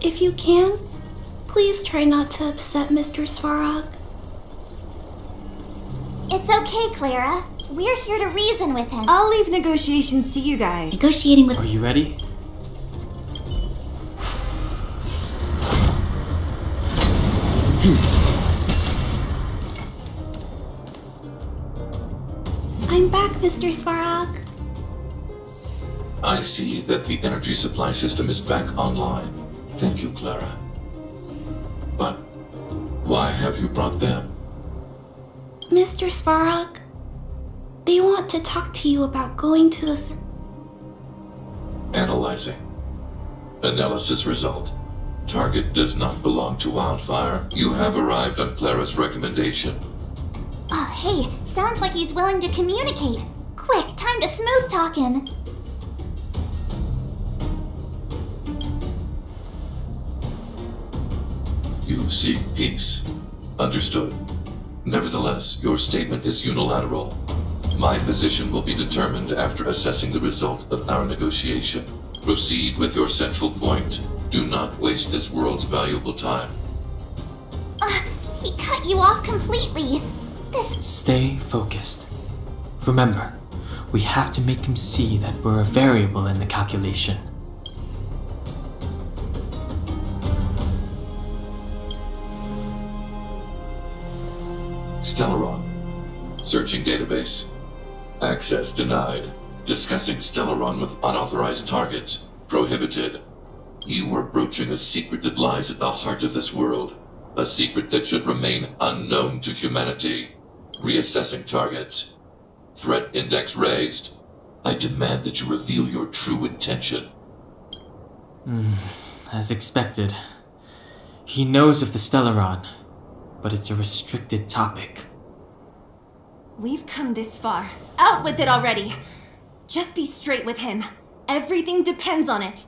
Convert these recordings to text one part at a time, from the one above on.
If you can, please try not to upset Mr. Svarog. It's okay, Clara. We're here to reason with him. I'll leave negotiations to you guys. Negotiating with... Are you ready? I'm back, Mr. Svarog. I see that the energy supply system is back online. Thank you, Clara. But why have you brought them? Mr. Svarog, they want to talk to you about going to the... Analyzing. Analysis result. Target does not belong to Wildfire. You have arrived on Clara's recommendation. Oh, hey, sounds like he's willing to communicate. Quick, time to smooth talk him. You seek peace. Understood. Nevertheless, your statement is unilateral. My position will be determined after assessing the result of our negotiation. Proceed with your central point. Do not waste this world's valuable time. He cut you off completely. Stay focused. Remember, we have to make him see that we're a variable in the calculation. Stellaron. Searching database. Access denied. Discussing Stellaron with unauthorized targets. Prohibited. You are broaching a secret that lies at the heart of this world. A secret that should remain unknown to humanity. Reassessing targets. Threat index raised. I demand that you reveal your true intention. As expected. He knows of the Stellaron, but it's a restricted topic. We've come this far. Out with it already! Just be straight with him. Everything depends on it.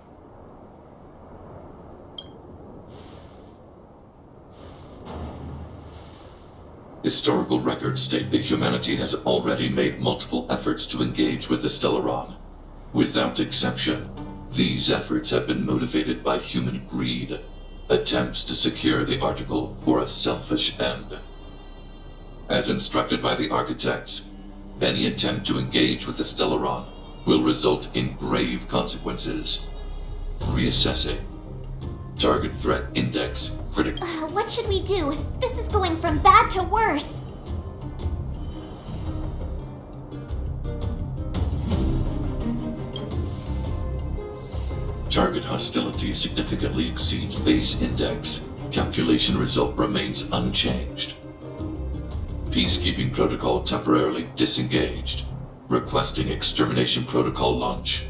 Historical records state that humanity has already made multiple efforts to engage with the Stellaron. Without exception, these efforts have been motivated by human greed, attempts to secure the article for a selfish end. As instructed by the architects, any attempt to engage with the Stellaron will result in grave consequences. Reassessing. Target threat index critical. What should we do? This is going from bad to worse. Target hostility significantly exceeds base index. Calculation result remains unchanged. Peacekeeping protocol temporarily disengaged. Requesting extermination protocol launch.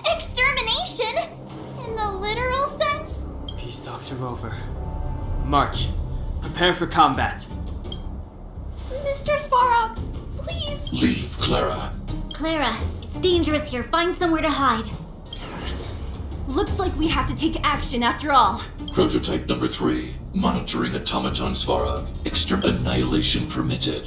Extermination? In the literal sense? Peace talks are over. March. Prepare for combat. Mr. Svarog, please. Leave, Clara. Clara, it's dangerous here. Find somewhere to hide. Looks like we have to take action after all. Prototype number 3. Monitoring automaton Svarog. Annihilation permitted.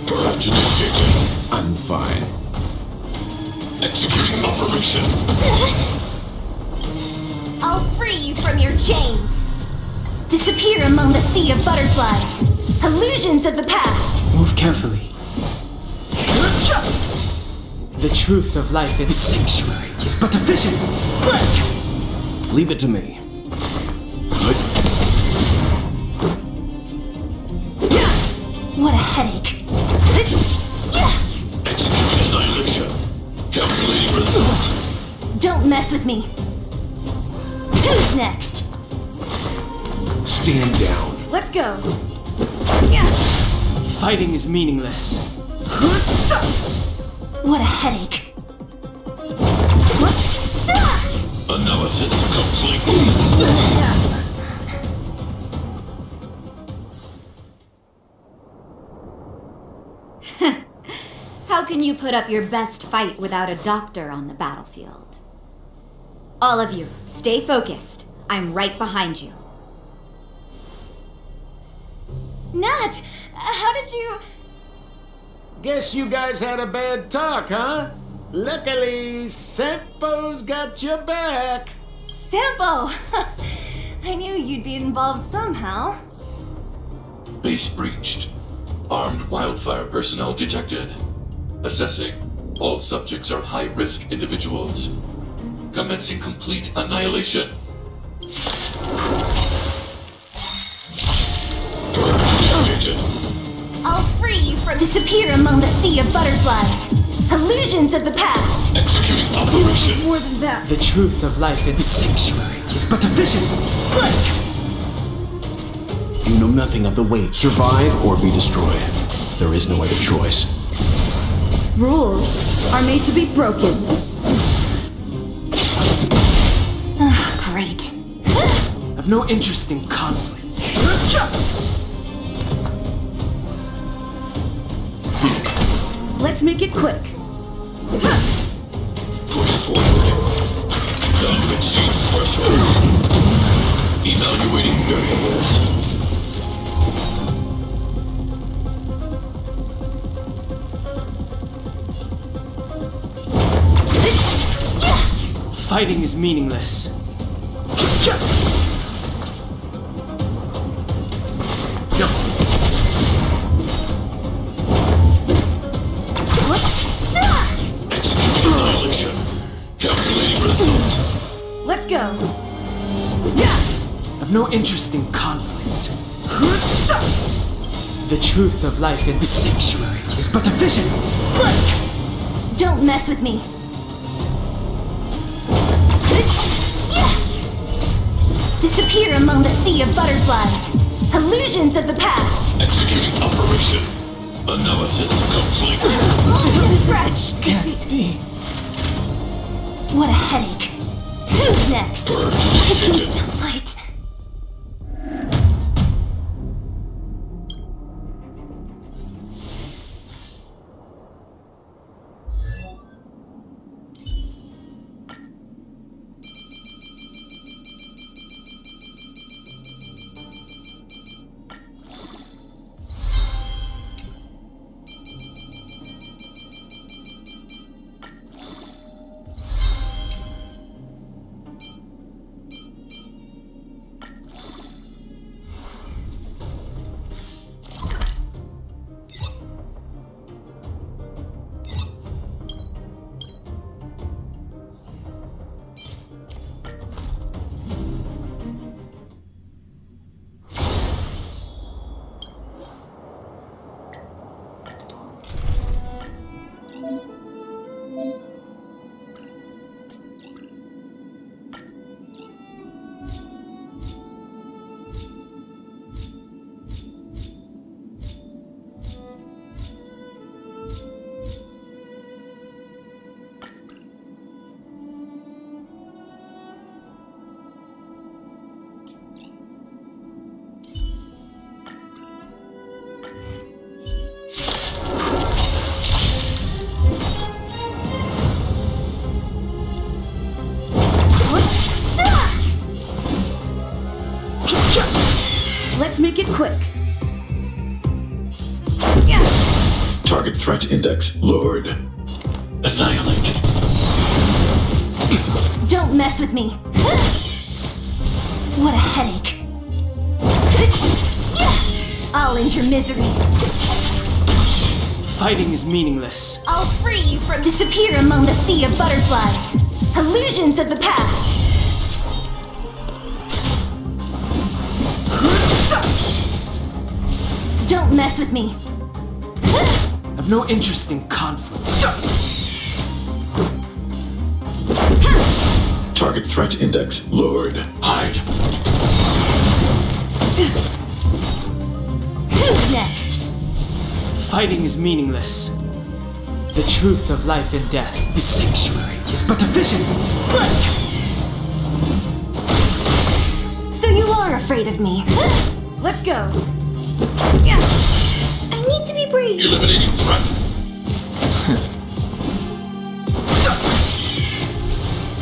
Purge initiated. I'm fine. Executing operation. I'll free you from your chains. Disappear among the sea of butterflies. Illusions of the past. Move carefully. The truth of life in this sanctuary is but a vision. Break! Leave it to me. Good. What a headache. Executing annihilation. Calculating result. Don't mess with me. Who's next? Stand down. Let's go. Fighting is meaningless. What a headache. Analysis complete. How can you put up your best fight without a doctor on the battlefield? All of you, stay focused. I'm right behind you. Nat, how did you... Guess you guys had a bad talk, huh? Luckily, Sampo's got your back. Sampo! I knew you'd be involved somehow. Base breached. Armed wildfire personnel detected. Assessing. All subjects are high-risk individuals. Commencing complete annihilation. Purge initiated. I'll free you from disappear among the sea of butterflies. Illusions of the past. Executing operation. More than that. The truth of life in the sanctuary is but a vision. Break! You know nothing of the weight. Survive or be destroyed. There is no other choice. Rules are made to be broken. Great. I've no interest in conflict. Let's make it quick. Push forward. Done exceeds threshold. Evaluating variables. Fighting is meaningless. Executing annihilation. Calculating result. Let's go. I've no interest in conflict. The truth of life in the sanctuary is but a vision. Break! Don't mess with me. Disappear among the sea of butterflies. Illusions of the past. Executing operation. Analysis complete. Stretch. Can't be. What a headache. Who's next? Purge I can initiated. still fight. Let's make it quick. Target threat index lowered. Annihilate. Don't mess with me. What a headache. I'll end your misery. Fighting is meaningless. I'll free you from disappear among the sea of butterflies. Illusions of the past. Don't mess with me. I've no interest in conflict. Target threat index lowered. Hide. Who's next? Fighting is meaningless. The truth of life and death, the sanctuary, is but a vision. Break! So you are afraid of me. Let's go. I need to be brave. Eliminating threat.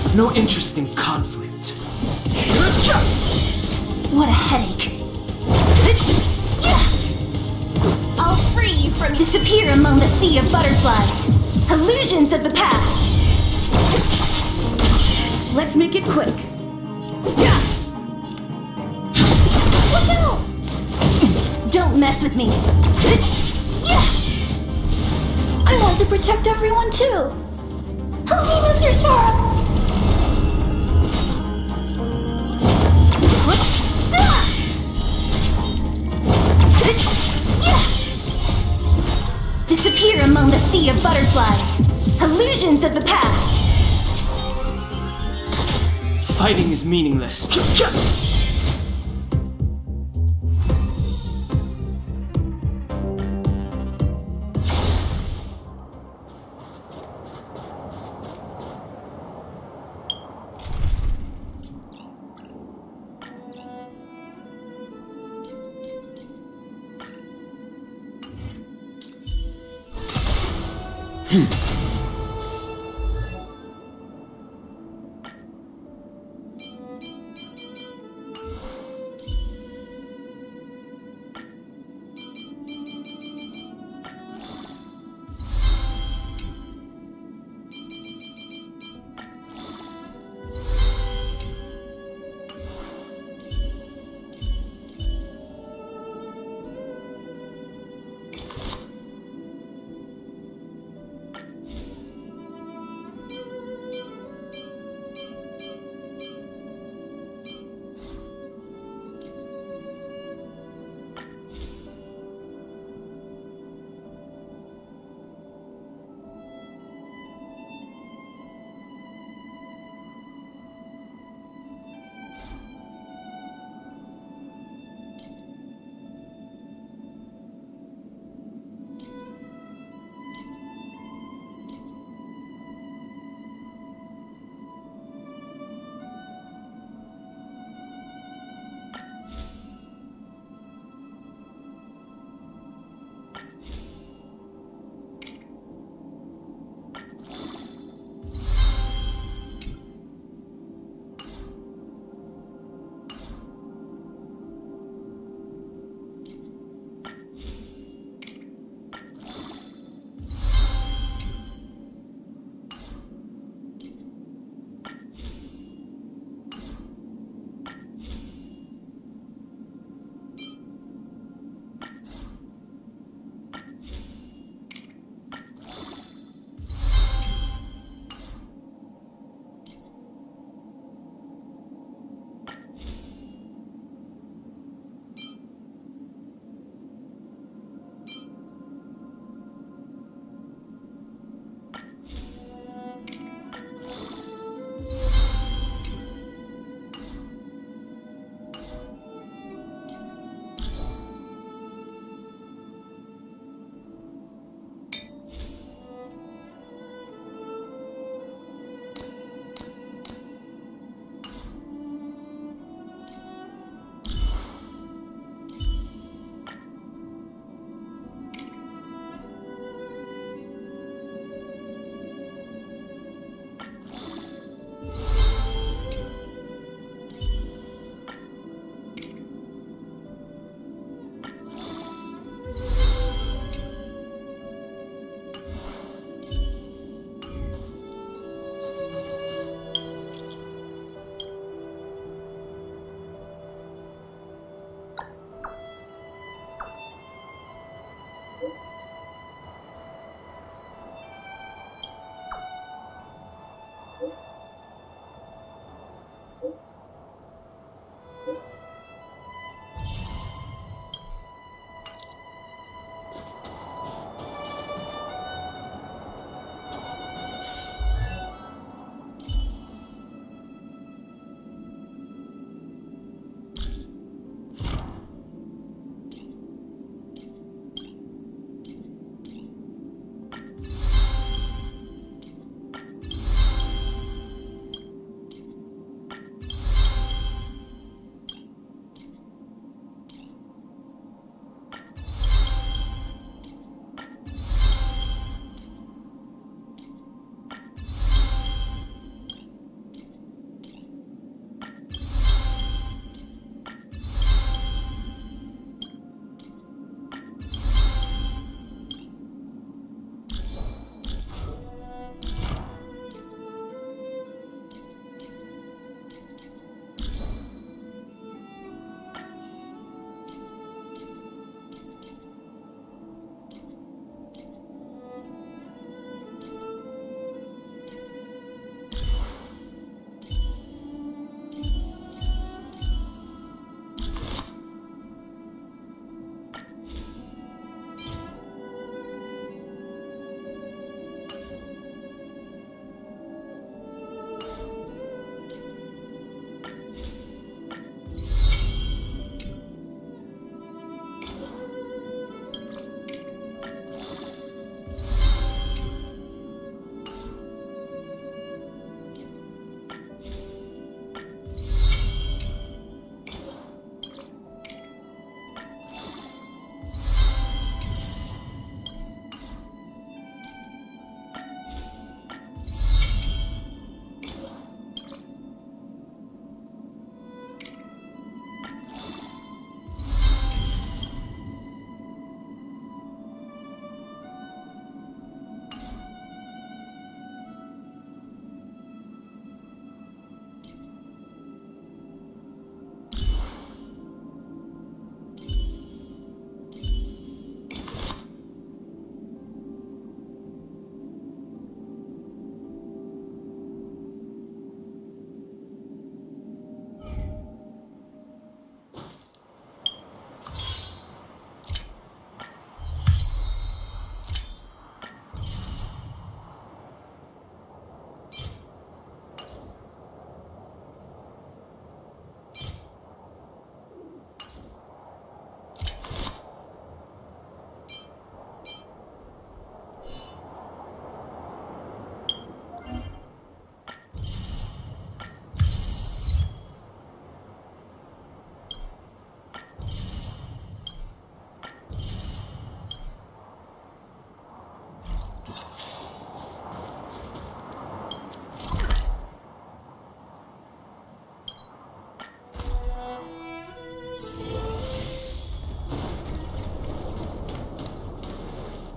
I've no interest in conflict. What a headache. you from disappear among the sea of butterflies. Illusions of the past. Let's make it quick. Look out! Don't mess with me. I want to protect everyone too. Help me, Mr. Svarog. Disappear among the sea of butterflies. Illusions of the past. Fighting is meaningless.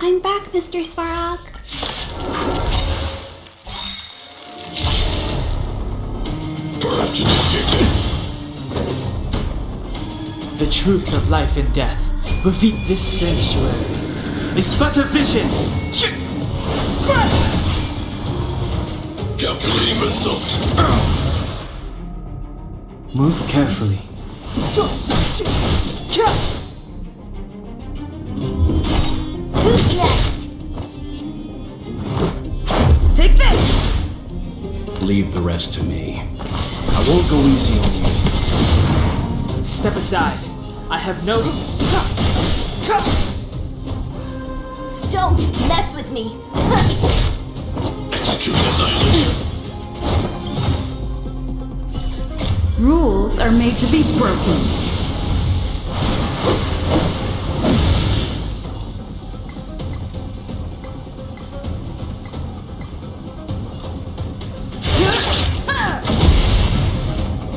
I'm back, Mr. Svarog. Purge initiated. The truth of life and death revealed this sanctuary is but a vision. Calculating result. Move carefully. Who's next? Take this! Leave the rest to me. I won't go easy on you. Step aside. I have no... Don't mess with me! Executing annihilation. Rules are made to be broken.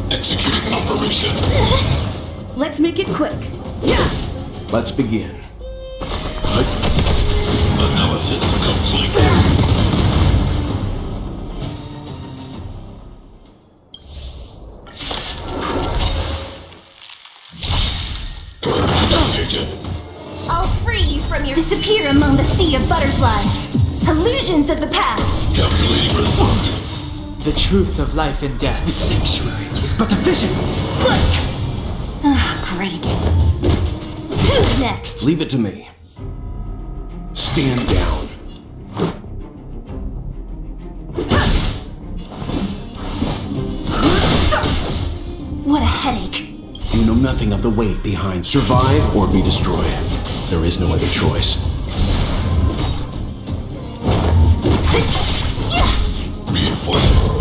Executing operation. Let's make it quick. Yeah! Let's begin. Analysis complete. Purge initiated. I'll free you from your disappear among the sea of butterflies. Illusions of the past. Calculating result. The truth of life and death. This sanctuary is but a vision. Break! Ah, great. Who's next? Leave it to me. Stand down. What a headache. You know nothing of the weight behind survive or be destroyed. There is no other choice. Reinforcing.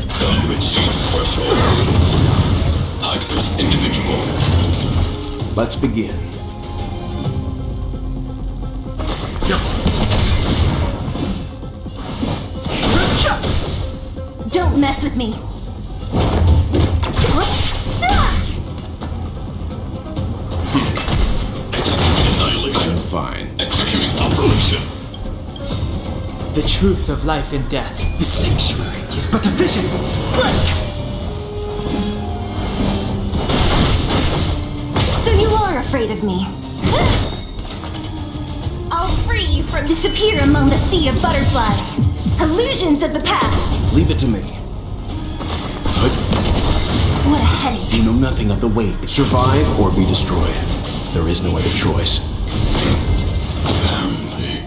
Conduit seeds threshold. High-risk individual. Let's begin. Don't mess with me. Executing annihilation. Fine. Executing operation. The truth of life and death. This sanctuary is but a vision. Break! So you are afraid of me. I'll free you from disappear among the sea of butterflies. Illusions of the past. Leave it to me. What a headache. You know nothing of the weight. Survive or be destroyed. There is no other choice. Family.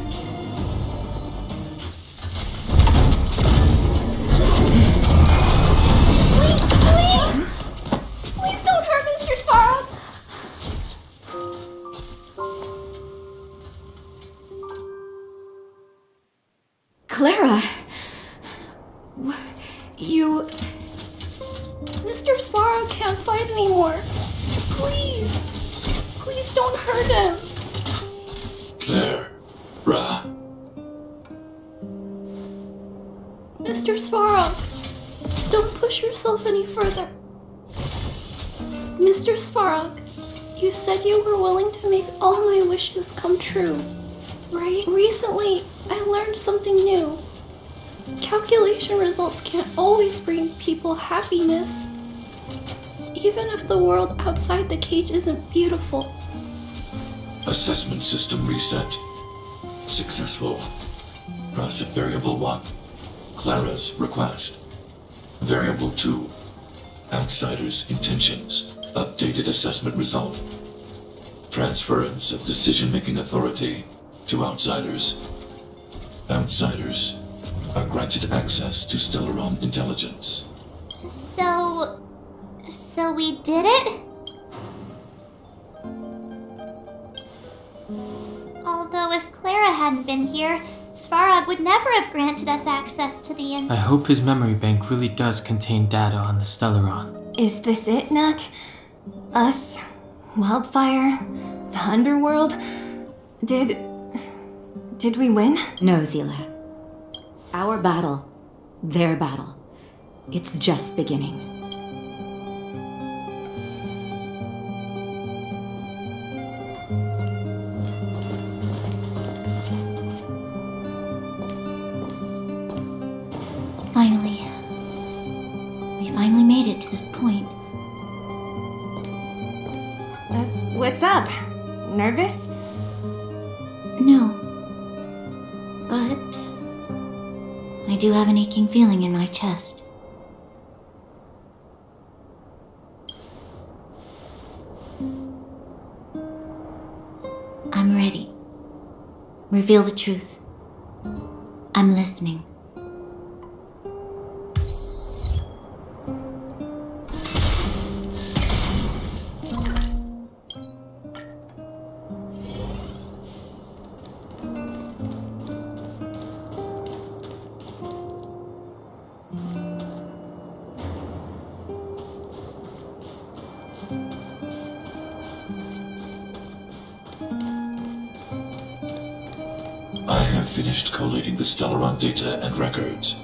Please don't hurt Mr. Svarog. Clara! You... Mr. Svarog can't fight anymore. Please. Please don't hurt him. Claire. Ra. Mr. Svarog, don't push yourself any further. Mr. Svarog, you said you were willing to make all my wishes come true, right? Recently, I learned something new. Calculation results can't always bring people happiness. Even if the world outside the cage isn't beautiful. Assessment system reset. Successful. Process variable 1. Clara's request. Variable 2. Outsider's intentions. Updated assessment result. Transference of decision-making authority to outsiders. Outsiders are granted access to Stellaron intelligence. So we did it? Although if Clara hadn't been here, Svarog would never have granted us access to the I hope his memory bank really does contain data on the Stellaron. Is this it, Nat? Us? Wildfire? The underworld? Did we win? No, Zila. Our battle, their battle. It's just beginning. finally made it to this point. What's up? Nervous? No. But I do have an aching feeling in my chest. I'm ready. Reveal the truth. I'm listening. I have finished collating the Stellaron data and records.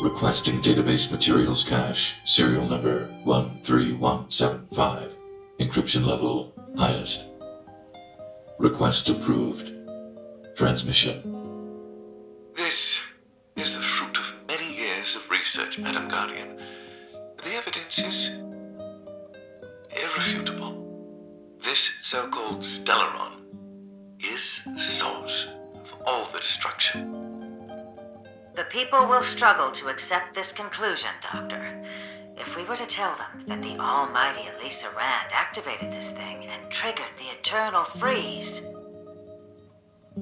Requesting database materials cache, serial number 13175. Encryption level highest. Request approved. Transmission. This is the fruit of many years of research, Madam Guardian. The evidence is irrefutable. This so-called Stellaron is the source of all the destruction. The people will struggle to accept this conclusion, Doctor. If we were to tell them that the almighty Elisa Rand activated this thing and triggered the eternal freeze.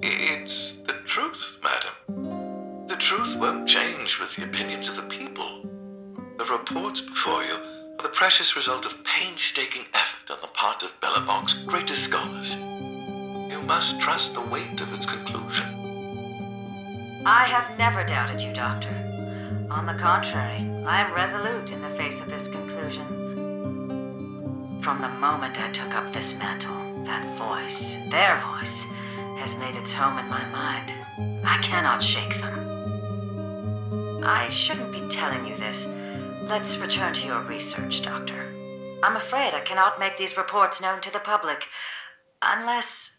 It's the truth, madam. The truth won't change with the opinions of the people. The reports before you are the precious result of painstaking effort on the part of Bellabong's greatest scholars. You must trust the weight of its conclusion. I have never doubted you, Doctor. On the contrary, I am resolute in the face of this conclusion. From the moment I took up this mantle, that voice, their voice, has made its home in my mind. I cannot shake them. I shouldn't be telling you this. Let's return to your research, Doctor. I'm afraid I cannot make these reports known to the public, unless...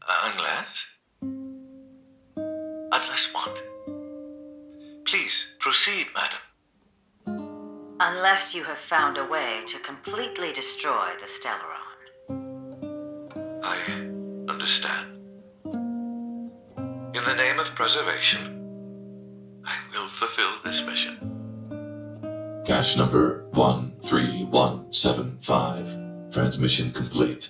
Unless? Unless what? Please, proceed, madam. Unless you have found a way to completely destroy the Stellaron. I understand. In the name of preservation, I will fulfill this mission. Cache number 13175. Transmission complete.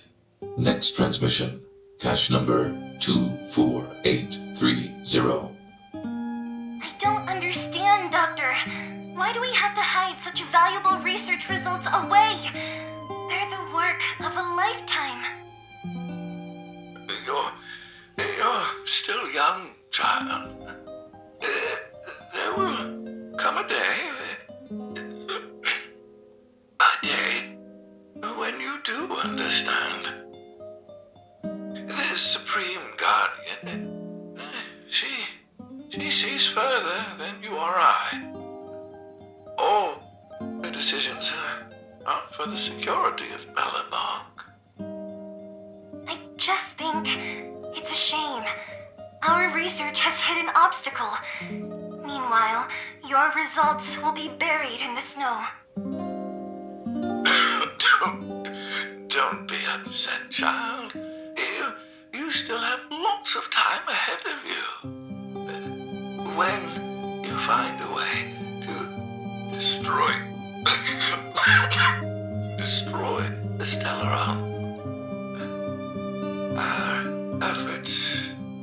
Next transmission. Cache number 24830. I don't understand, Doctor. Why do we have to hide such valuable research results away? They're the work of a lifetime. You're still young, child. There will come a day when you do understand. This Supreme Guardian, she sees further than you or I. All her decisions are for the security of Bellabong. I just think it's a shame. Our research has hit an obstacle. Meanwhile, your results will be buried in the snow. Don't be upset, child. You still have lots of time ahead of you. When you find a way to destroy the Stellaron, our efforts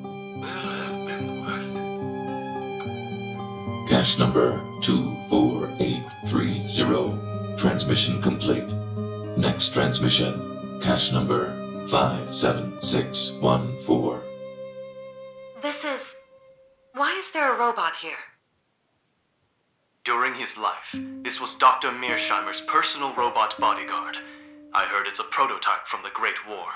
will have been worth it. Cache number 24830. Transmission complete. Next transmission. Cache number 57614. Why is there a robot here? During his life, this was Dr. Mearsheimer's personal robot bodyguard. I heard it's a prototype from the Great War.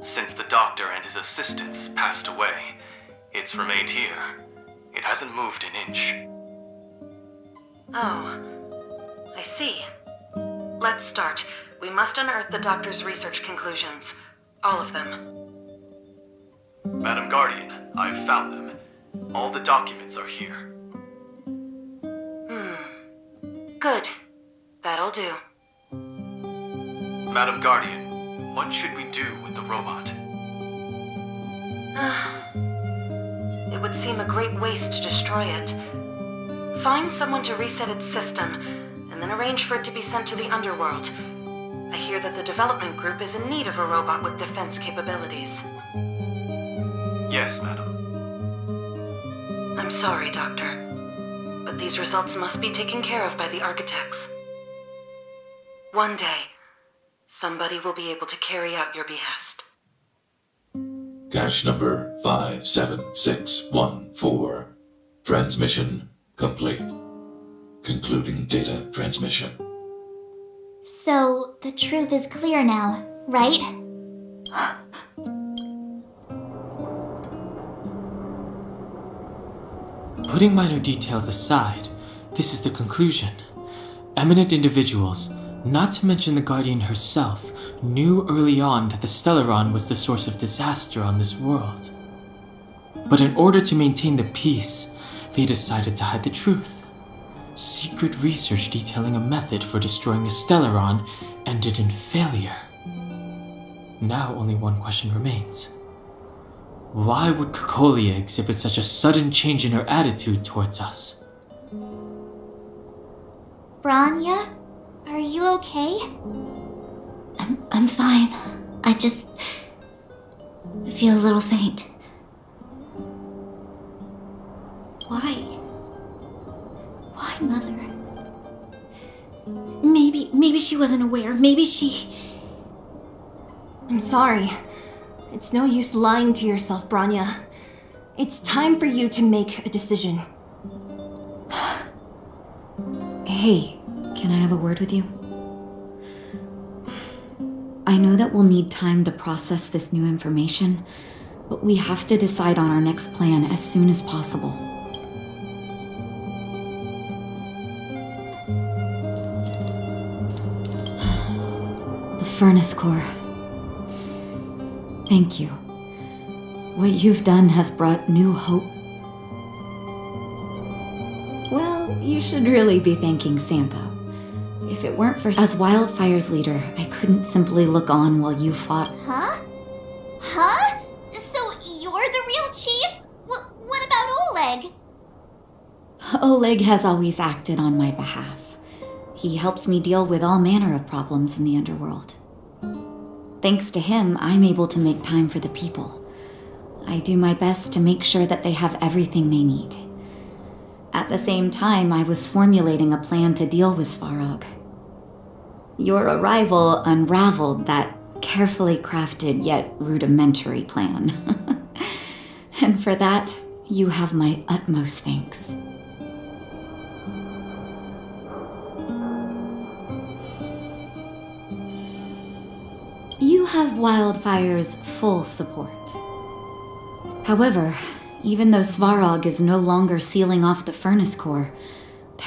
Since the doctor and his assistants passed away, it's remained here. It hasn't moved an inch. Oh, I see. Let's start. We must unearth the doctor's research conclusions. All of them. Madam Guardian, I've found them. All the documents are here. Good. That'll do. Madam Guardian, what should we do with the robot? It would seem a great waste to destroy it. Find someone to reset its system, and then arrange for it to be sent to the underworld. I hear that the development group is in need of a robot with defense capabilities. Yes, madam. I'm sorry, Doctor, but these results must be taken care of by the architects. One day, somebody will be able to carry out your behest. Cache number 57614. Transmission complete. Concluding data transmission. So, the truth is clear now, right? Putting minor details aside, this is the conclusion. Eminent individuals, not to mention the Guardian herself, knew early on that the Stellaron was the source of disaster on this world. But in order to maintain the peace, they decided to hide the truth. Secret research detailing a method for destroying a Stellaron ended in failure. Now only one question remains. Why would Cocolia exhibit such a sudden change in her attitude towards us? Branya, are you okay? I'm fine. I just feel a little faint. Why? Why, Mother? Maybe she wasn't aware. Maybe she... I'm sorry. It's no use lying to yourself, Branya. It's time for you to make a decision. Hey, can I have a word with you? I know that we'll need time to process this new information, but we have to decide on our next plan as soon as possible. The Furnace Core. Thank you. What you've done has brought new hope. Well, you should really be thanking Sampo. If it weren't for... As Wildfire's leader, I couldn't simply look on while you fought... Huh? Huh? So you're the real chief? What about Oleg? Oleg has always acted on my behalf. He helps me deal with all manner of problems in the underworld. Thanks to him, I'm able to make time for the people. I do my best to make sure that they have everything they need. At the same time, I was formulating a plan to deal with Svarog. Your arrival unraveled that carefully crafted yet rudimentary plan. And for that, you have my utmost thanks. You have Wildfire's full support. However, even though Svarog is no longer sealing off the Furnace Core,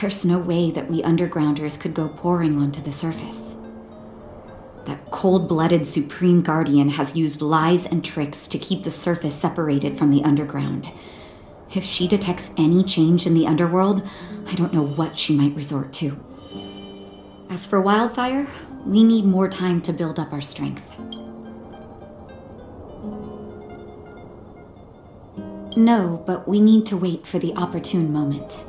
there's no way that we undergrounders could go pouring onto the surface. That cold-blooded Supreme Guardian has used lies and tricks to keep the surface separated from the underground. If she detects any change in the underworld, I don't know what she might resort to. As for Wildfire, we need more time to build up our strength. No, but we need to wait for the opportune moment.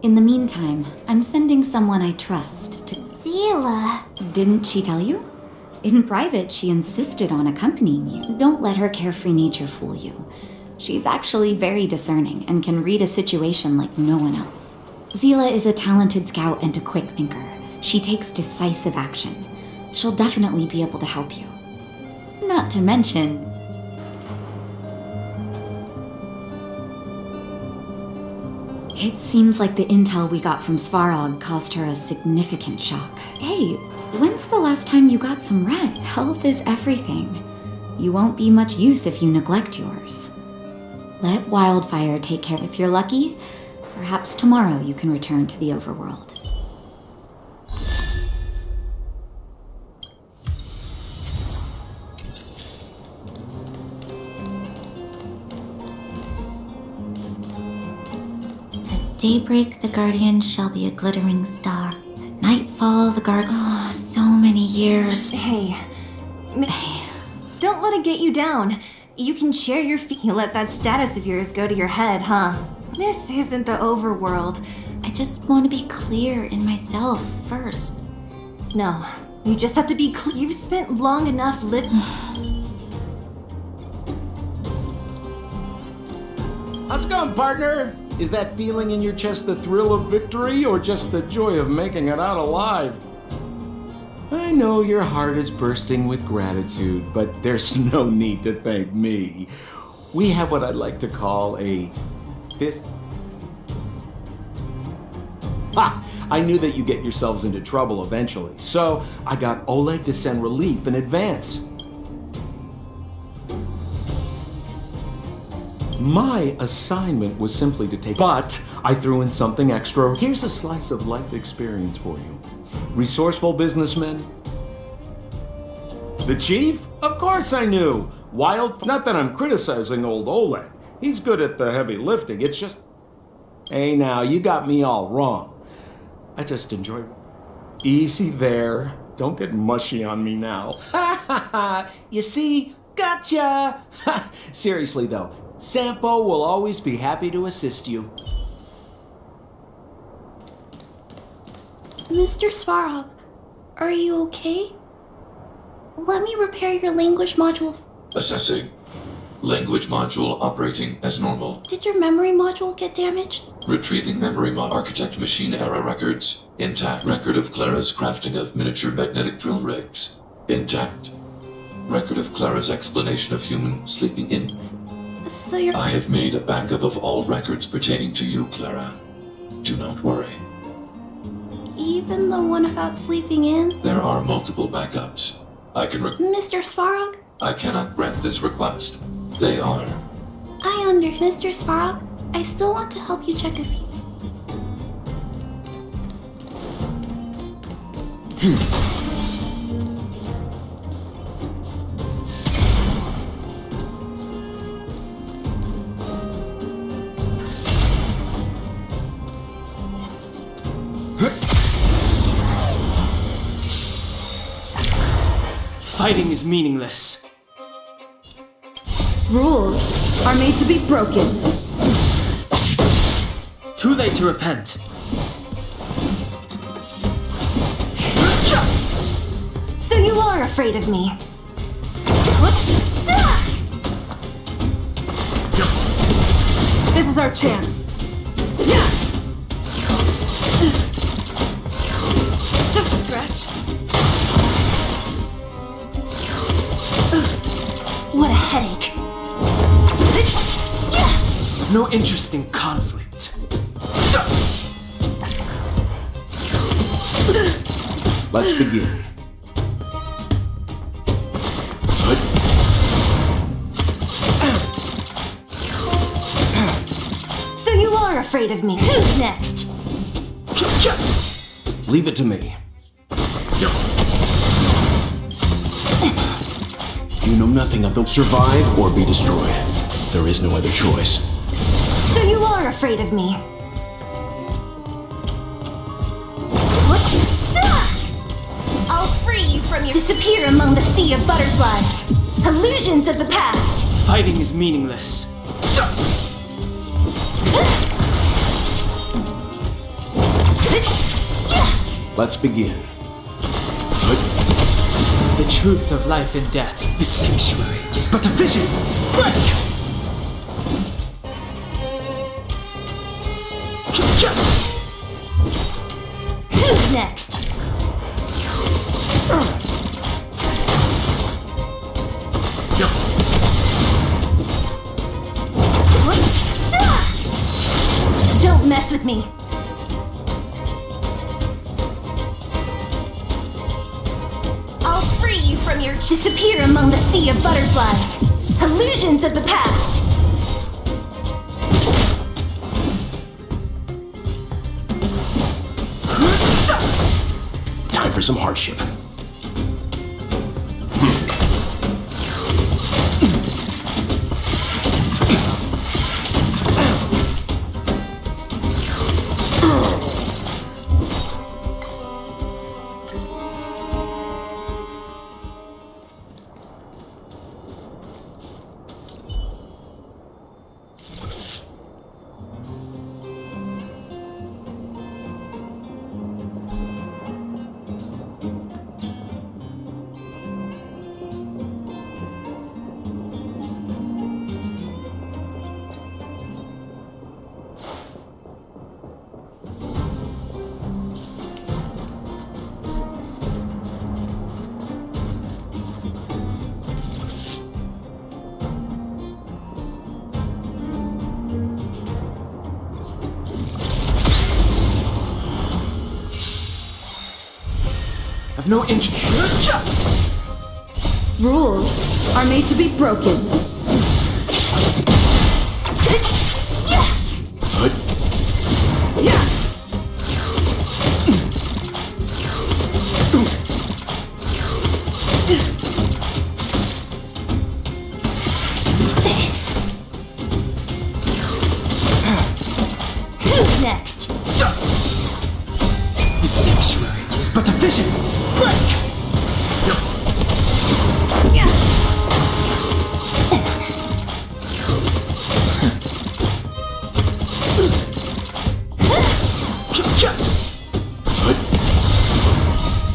In the meantime, I'm sending someone I trust to... Zila! Didn't she tell you? In private, she insisted on accompanying you. Don't let her carefree nature fool you. She's actually very discerning and can read a situation like no one else. Zila is a talented scout and a quick thinker. She takes decisive action. She'll definitely be able to help you. Not to mention... It seems like the intel we got from Svarog caused her a significant shock. Hey, when's the last time you got some rest? Health is everything. you won't be much use if you neglect yours. Let Wildfire take care. If you're lucky, perhaps tomorrow you can return to the overworld. At daybreak, the guardian shall be a glittering star. At nightfall, the guard. Oh, so many years. Hey, don't let it get you down. You can share your You let that status of yours go to your head, huh? This isn't the overworld. I just want to be clear in myself first. No, you just have to be clear. You've spent long enough living. How's it going, partner? Is that feeling in your chest the thrill of victory or just the joy of making it out alive? I know your heart is bursting with gratitude, but there's no need to thank me. We have what I'd like to call a fist. Ha! I knew that you get yourselves into trouble eventually, so I got Oleg to send relief in advance. My assignment was simply to take, but I threw in something extra. Here's a slice of life experience for you. Resourceful businessman. The chief? Of course I knew. Not that I'm criticizing old Oleg. He's good at the heavy lifting. It's just... Hey now, you got me all wrong. I just enjoy... Easy there. Don't get mushy on me now. Ha ha ha! You see? Gotcha! Seriously though, Sampo will always be happy to assist you. Mr. Svarog, are you okay? Let me repair your language module. Assessing. Language module operating as normal. Did your memory module get damaged? Retrieving memory mod architect machine error records. Intact. Record of Clara's crafting of miniature magnetic drill rigs. Intact. Record of Clara's explanation of human sleeping in. So you're... I have made a backup of all records pertaining to you, Clara. Do not worry. Even the one about sleeping in? There are multiple backups. I can Mr. Svarog? I cannot grant this request. They are... Mr. Svarog, I still want to help you check a few... Fighting is meaningless. Rules are made to be broken. Too late to repent. So you are afraid of me. This is our chance. Just a scratch. What a headache. No interest in conflict. Let's begin. So you are afraid of me. Who's next? Leave it to me. You know nothing of the survive or be destroyed. There is no other choice. So you are afraid of me. I'll free you from your... Disappear among the sea of butterflies. Illusions of the past. Fighting is meaningless. Let's begin. The truth of life and death, the sanctuary, is but a vision. Break! Who's next? Don't mess with me. I'll free you from your fire disappear among the sea of butterflies. Illusions of the past. Time for some hardship. I've no interest. Rules are made to be broken. Who's next? The sanctuary is but a vision. Break!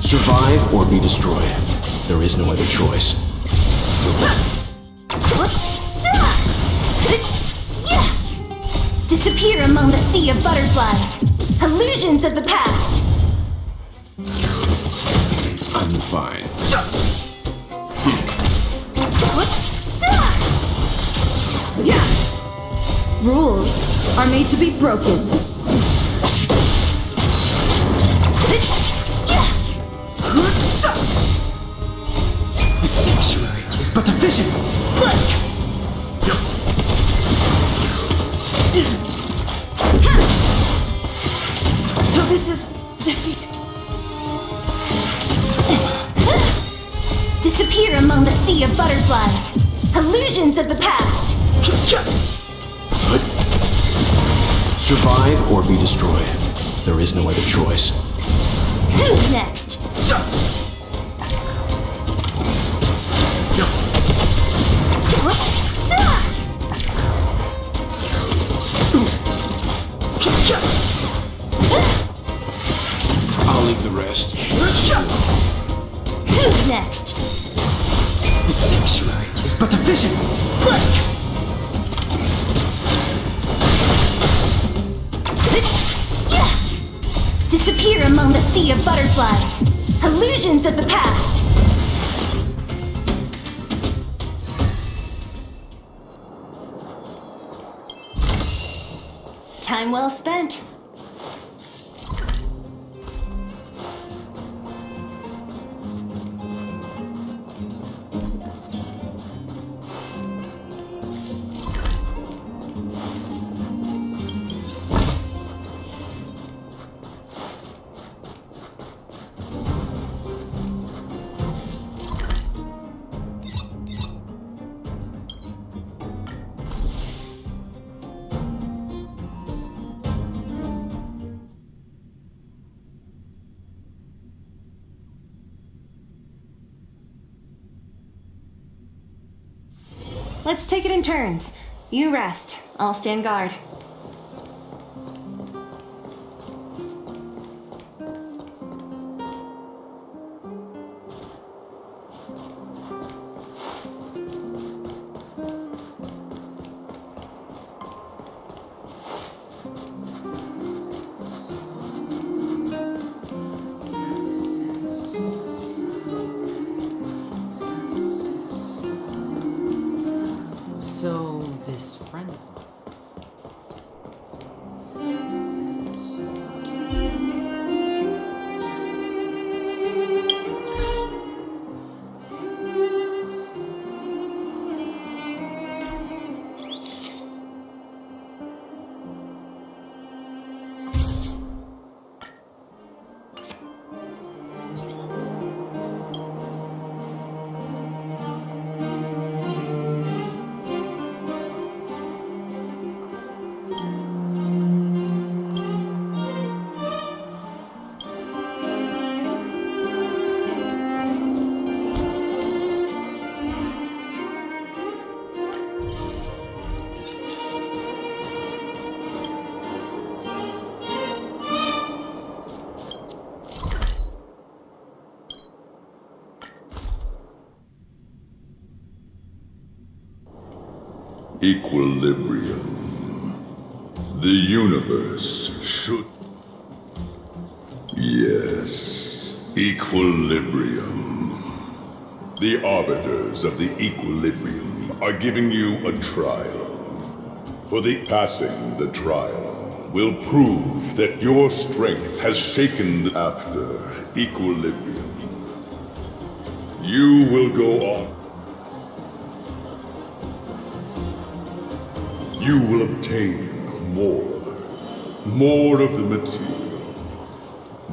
Survive or be destroyed. There is no other choice. Disappear among the sea of butterflies. Illusions of the past. I'm fine. Rules are made to be broken. The sanctuary is but a vision. Break! So this is defeat. Disappear among the sea of butterflies. Illusions of the past. Survive or be destroyed. There is no other choice. Who's next? I'll leave the rest. Who's next? The sanctuary is but a vision. Break! Disappear among the sea of butterflies. Illusions of the past. Time well spent. Let's take it in turns. You rest. I'll stand guard. So, this friend of mine. Equilibrium. The universe should... Yes, equilibrium. The arbiters of the equilibrium are giving you a trial. For the passing the trial will prove that your strength has shaken after equilibrium. You will go on. You will obtain more of the material,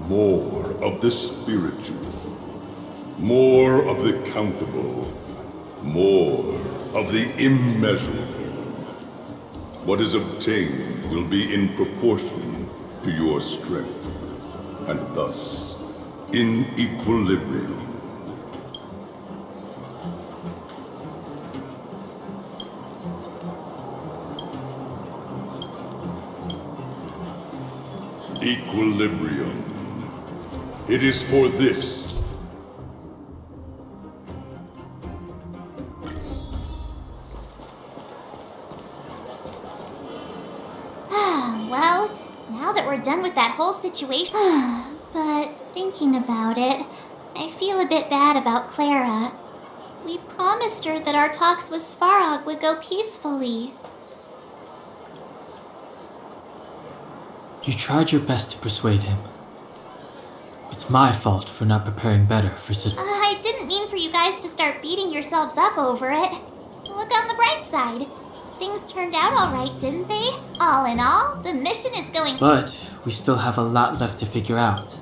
more of the spiritual, more of the countable, more of the immeasurable. What is obtained will be in proportion to your strength, and thus in equilibrium. Equilibrium. It is for this. Well, now that we're done with that whole situation... But thinking about it, I feel a bit bad about Clara. We promised her that our talks with Svarog would go peacefully. You tried your best to persuade him. It's my fault for not preparing better for such... I didn't mean for you guys to start beating yourselves up over it. Look on the bright side. Things turned out alright, didn't they? All in all, the mission is going... But we still have a lot left to figure out.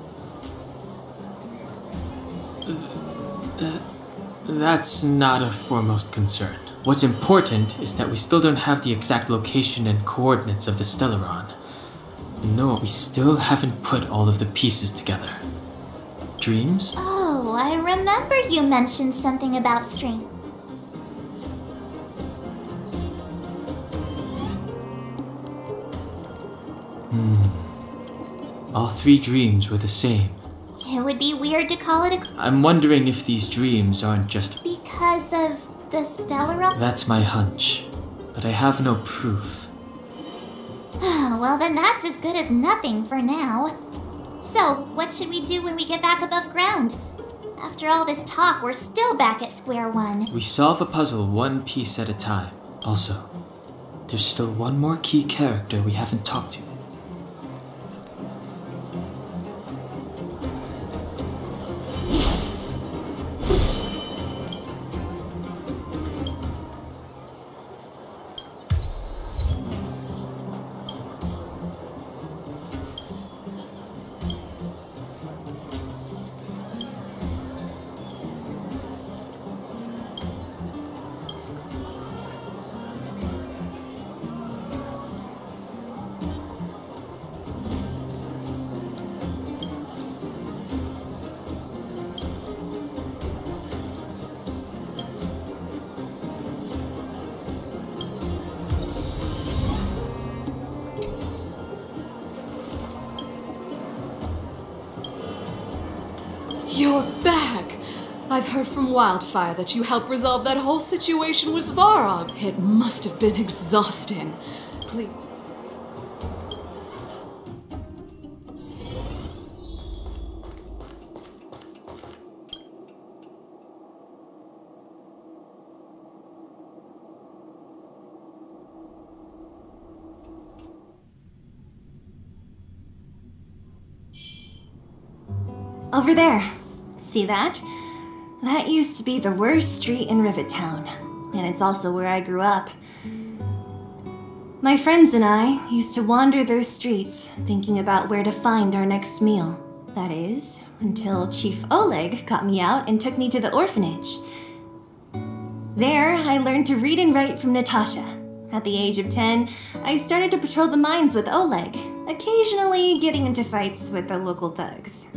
That's not a foremost concern. What's important is that we still don't have the exact location and coordinates of the Stellaron. No, we still haven't put all of the pieces together. Dreams? Oh, I remember you mentioned something about strength. All three dreams were the same. It would be weird to call it a... I'm wondering if these dreams aren't just... Because of the Stellaron? That's my hunch, but I have no proof. Well, then that's as good as nothing for now. So, what should we do when we get back above ground? After all this talk, we're still back at square one. We solve a puzzle one piece at a time. Also, there's still one more key character we haven't talked to. You're back! I've heard from Wildfire that you helped resolve that whole situation with Svarog. It must have been exhausting. Please... Over there. See that? That used to be the worst street in Rivet Town, and it's also where I grew up. My friends and I used to wander those streets, thinking about where to find our next meal. That is, until Chief Oleg got me out and took me to the orphanage. There, I learned to read and write from Natasha. At the age of 10, I started to patrol the mines with Oleg, occasionally getting into fights with the local thugs.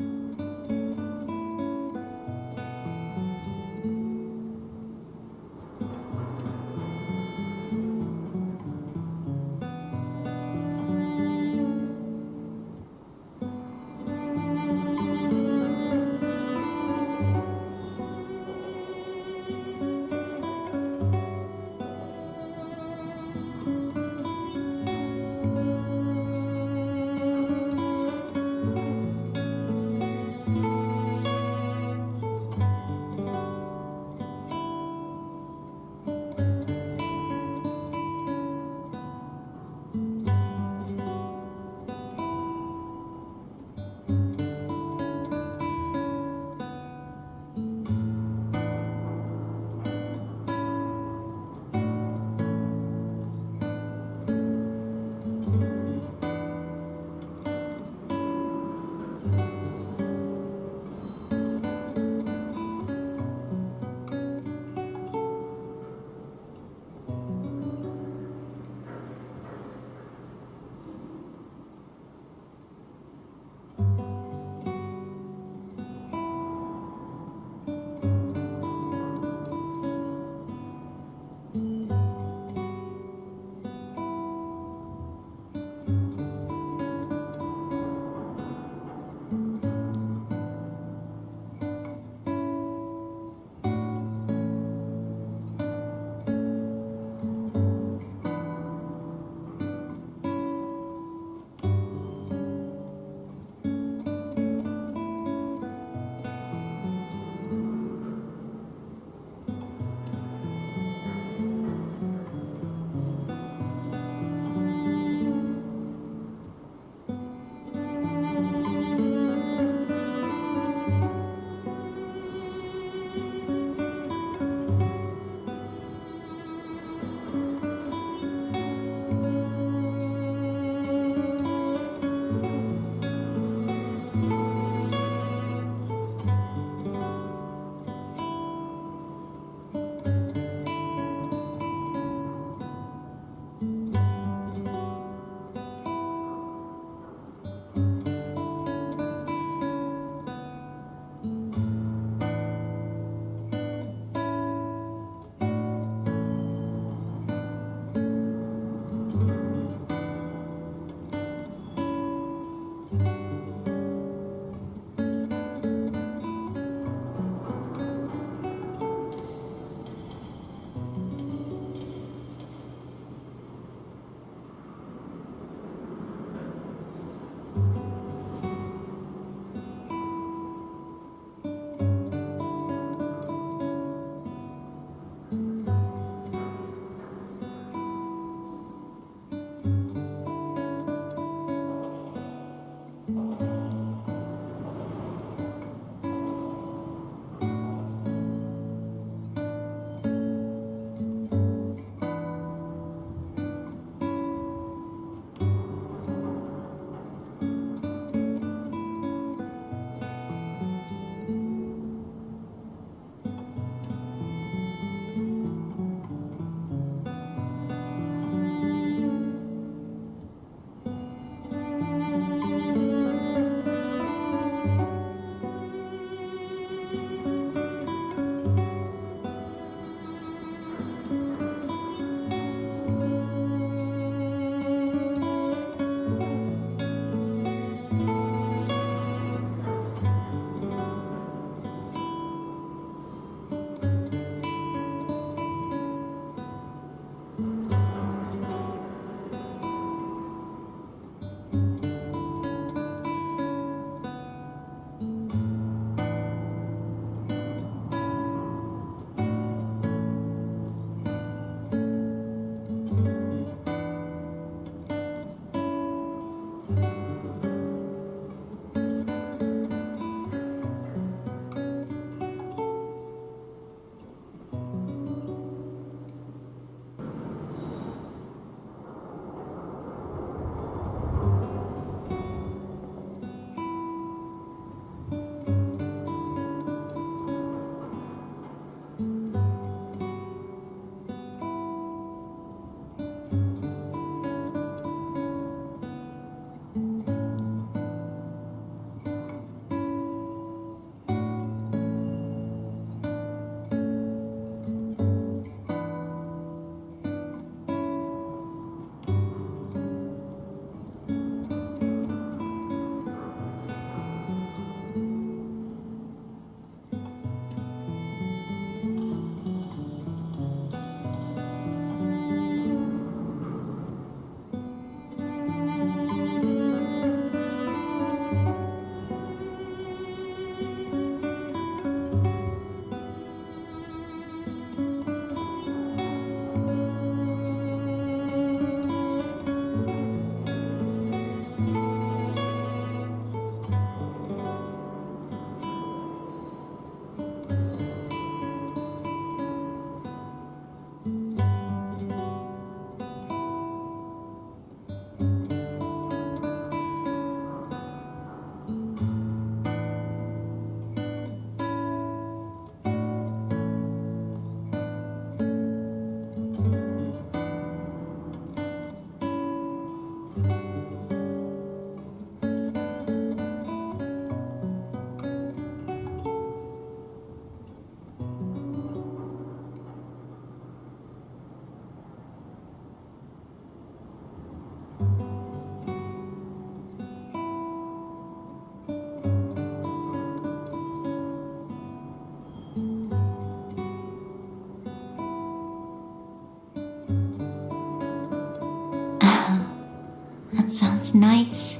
That's nice.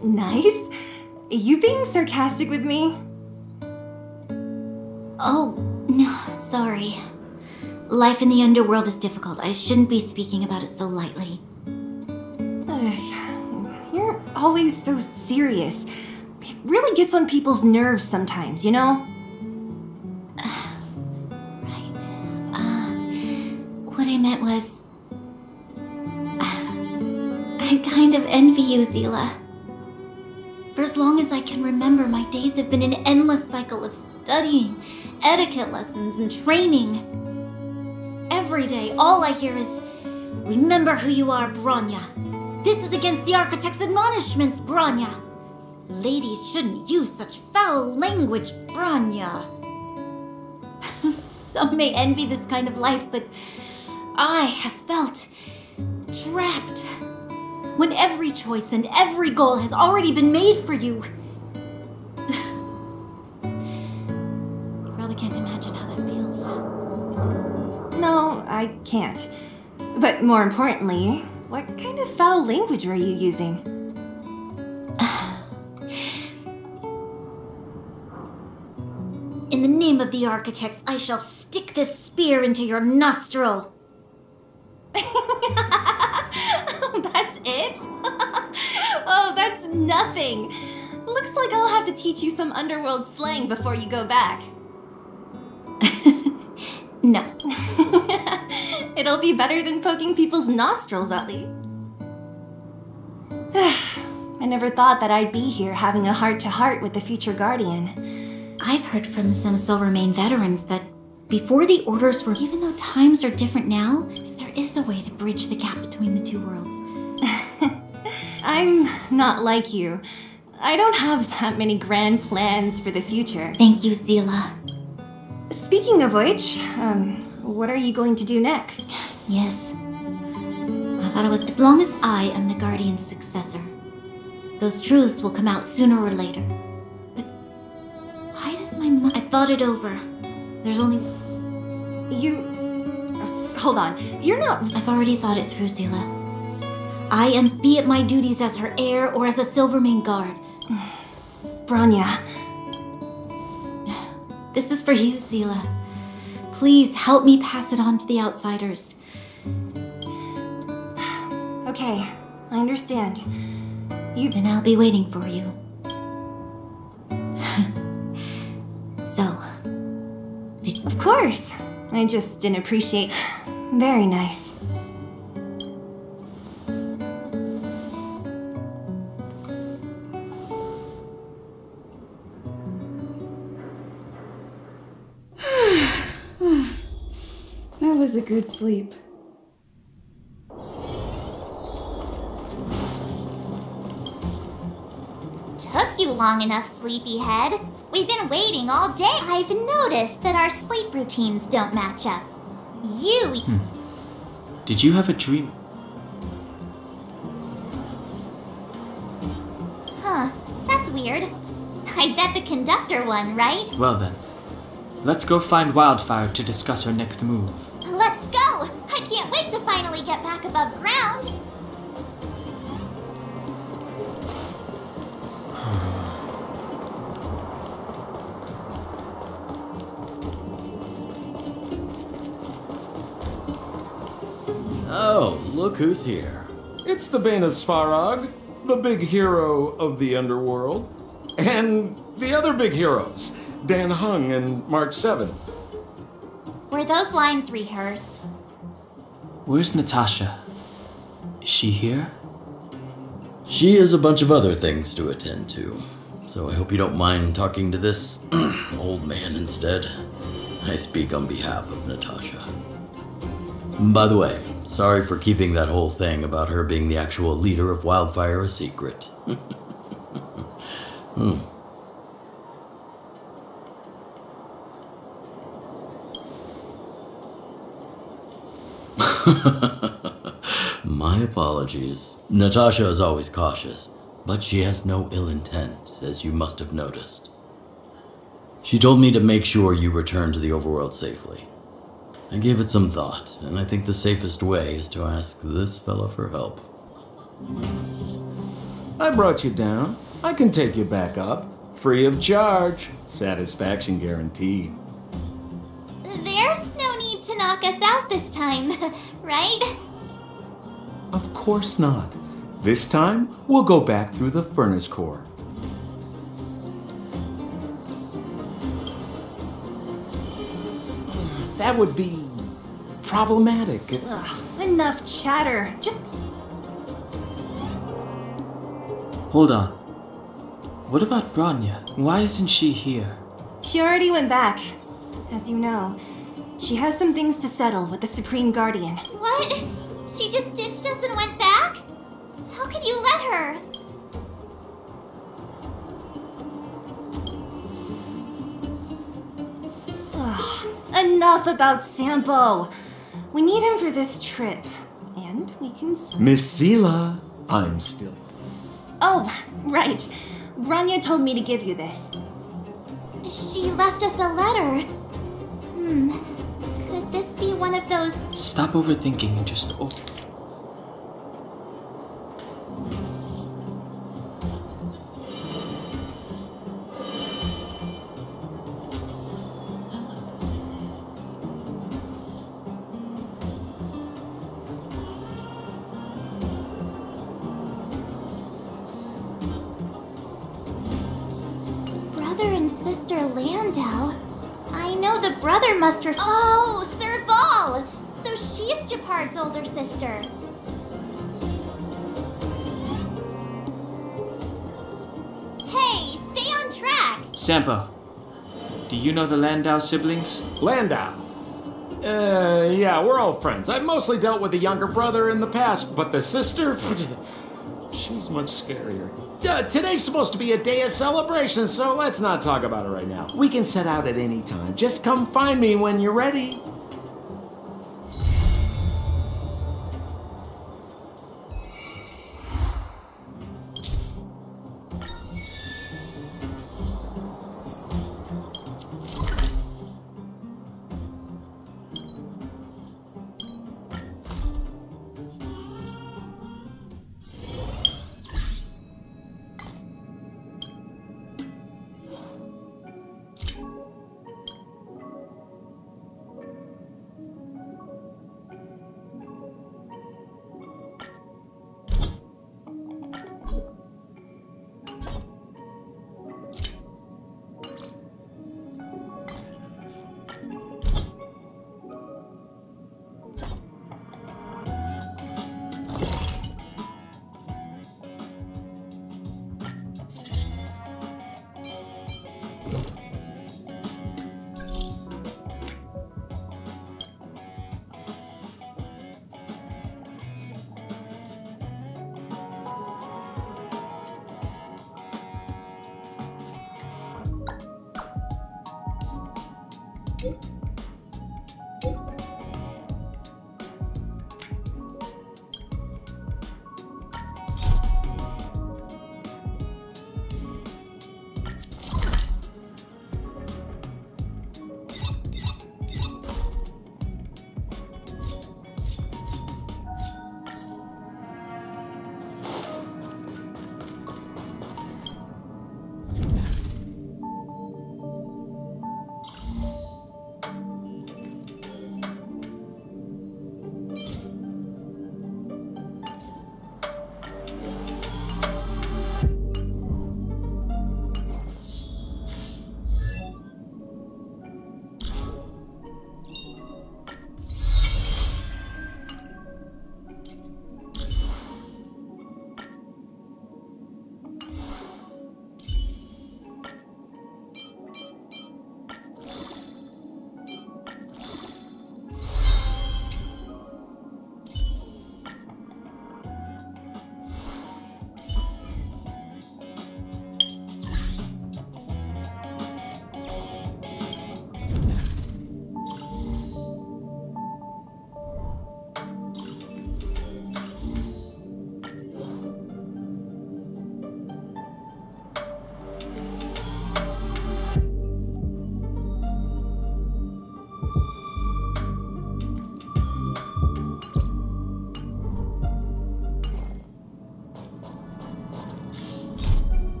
Nice? You being sarcastic with me? Oh, no, sorry. Life in the underworld is difficult. I shouldn't be speaking about it so lightly. You're always so serious. It really gets on people's nerves sometimes, you know? Right. What I meant was... I kind of envy you, Zila. For as long as I can remember, my days have been an endless cycle of studying, etiquette lessons, and training. Every day, all I hear is, "Remember who you are, Bronya. This is against the Architect's admonishments, Bronya. Ladies shouldn't use such foul language, Bronya." Some may envy this kind of life, but I have felt trapped. When every choice and every goal has already been made for you. You probably can't imagine how that feels. No, I can't. But more importantly, what kind of foul language were you using? In the name of the Architects, I shall stick this spear into your nostril. That's it? Oh, that's nothing. Looks like I'll have to teach you some underworld slang before you go back. No. It'll be better than poking people's nostrils, at least. I never thought that I'd be here having a heart-to-heart with the future Guardian. I've heard from some Silvermane veterans that before the orders were, even though times are different now, if there is a way to bridge the gap between the two worlds. I'm not like you. I don't have that many grand plans for the future. Thank you, Zila. Speaking of which, what are you going to do next? Yes. I thought it was as long as I am the Guardian's successor. Those truths will come out sooner or later. But why does my mind... I thought it over. There's only... Hold on. You're not... I've already thought it through, Zila. I am be it my duties as her heir or as a Silvermane guard. Bronya. This is for you, Zila. Please help me pass it on to the outsiders. Okay, I understand. Then I'll be waiting for you. So, Of course. I just didn't appreciate... Very nice. That was a good sleep. Took you long enough, sleepyhead. We've been waiting all day. I've noticed that our sleep routines don't match up. Did you have a dream? Huh, that's weird. I bet the conductor won, right? Well then, let's go find Wildfire to discuss her next move. Let's go! I can't wait to finally get back above ground. Oh, look who's here. It's the Bane of Svarog, the big hero of the underworld, and the other big heroes, Dan Hung and March 7th. Were those lines rehearsed? Where's Natasha? Is she here? She has a bunch of other things to attend to, so I hope you don't mind talking to this old man instead. I speak on behalf of Natasha. By the way, sorry for keeping that whole thing about her being the actual leader of Wildfire a secret. My apologies. Natasha is always cautious, but she has no ill intent, as you must have noticed. She told me to make sure you return to the overworld safely. I gave it some thought, and I think the safest way is to ask this fella for help. I brought you down. I can take you back up. Free of charge. Satisfaction guaranteed. There's no need to knock us out this time, right? Of course not. This time, we'll go back through the furnace core. That would be problematic. Ugh, enough chatter. Just Hold on. What about Branya? Why isn't she here? She already went back. As you know, she has some things to settle with the Supreme Guardian. What? She just ditched us and went back? How could you let her? Ugh, enough about Sampo. We need him for this trip. And we can... Miss Sela, I'm still... Oh, right. Branya told me to give you this. She left us a letter. Could this be one of those... Stop overthinking and just Brother and sister Landau? I know the brother must have... Oh, Serval! So she's Japard's older sister. Hey, stay on track! Sampo, do you know the Landau siblings? Landau? Yeah, we're all friends. I've mostly dealt with the younger brother in the past, but the sister... She's much scarier. Today's supposed to be a day of celebration, so let's not talk about it right now. We can set out at any time. Just come find me when you're ready.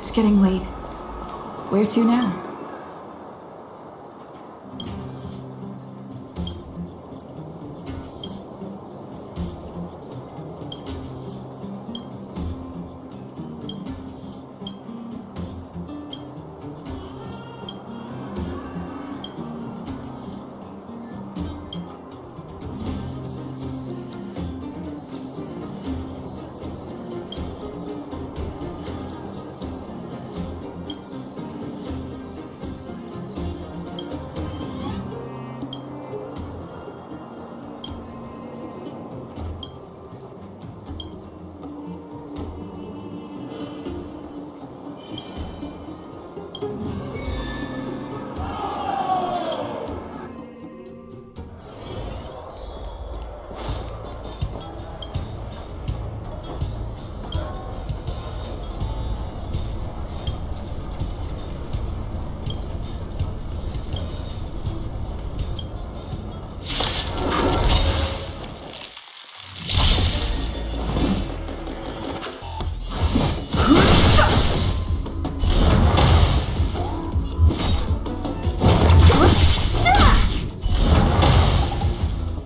It's getting late. Where to now?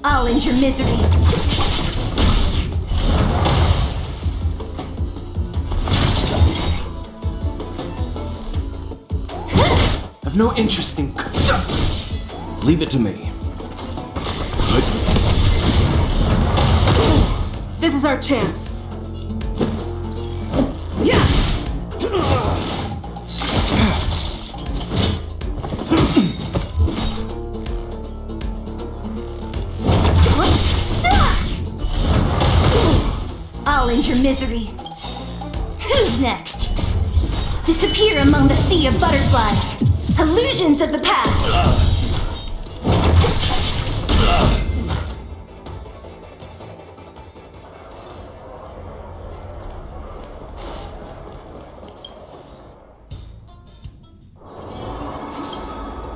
I'll end your misery. I've no interest in. Leave it to me. This is our chance. I'll end your misery. Who's next? Disappear among the sea of butterflies. Illusions of the past.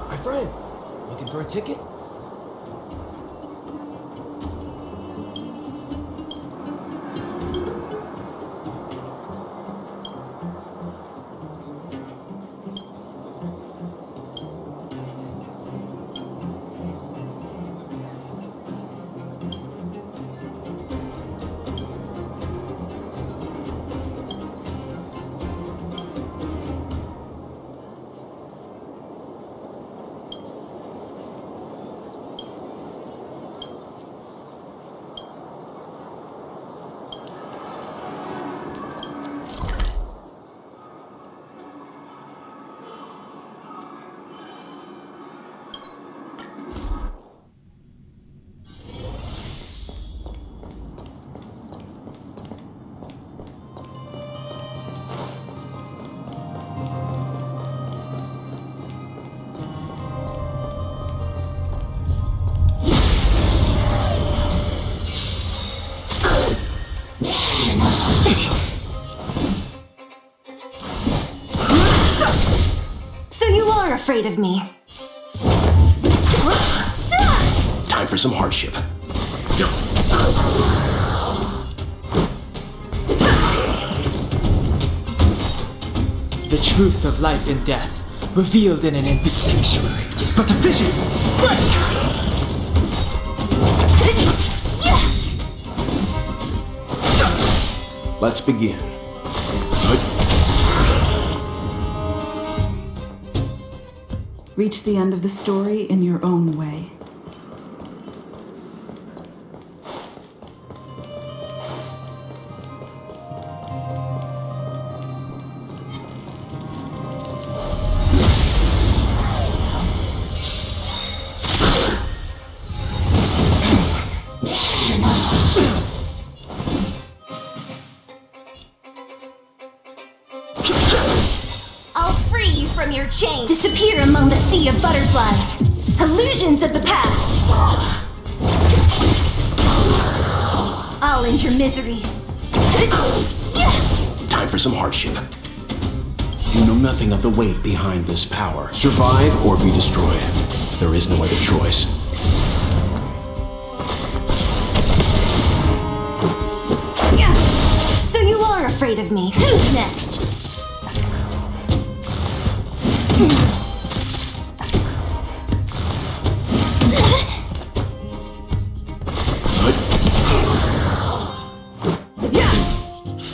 My friend, looking for a ticket? So you are afraid of me. Time for some hardship. The truth of life and death, revealed in an empty sanctuary, is but a vision. Break! Let's begin. Reach the end of the story in your own way. I'll free you from your chains. Disappear among the sea of butterflies. Illusions of the past. I'll end your misery. Time for some hardship. You know nothing of the weight behind this power. Survive or be destroyed. There is no other choice. So you are afraid of me. Who's next?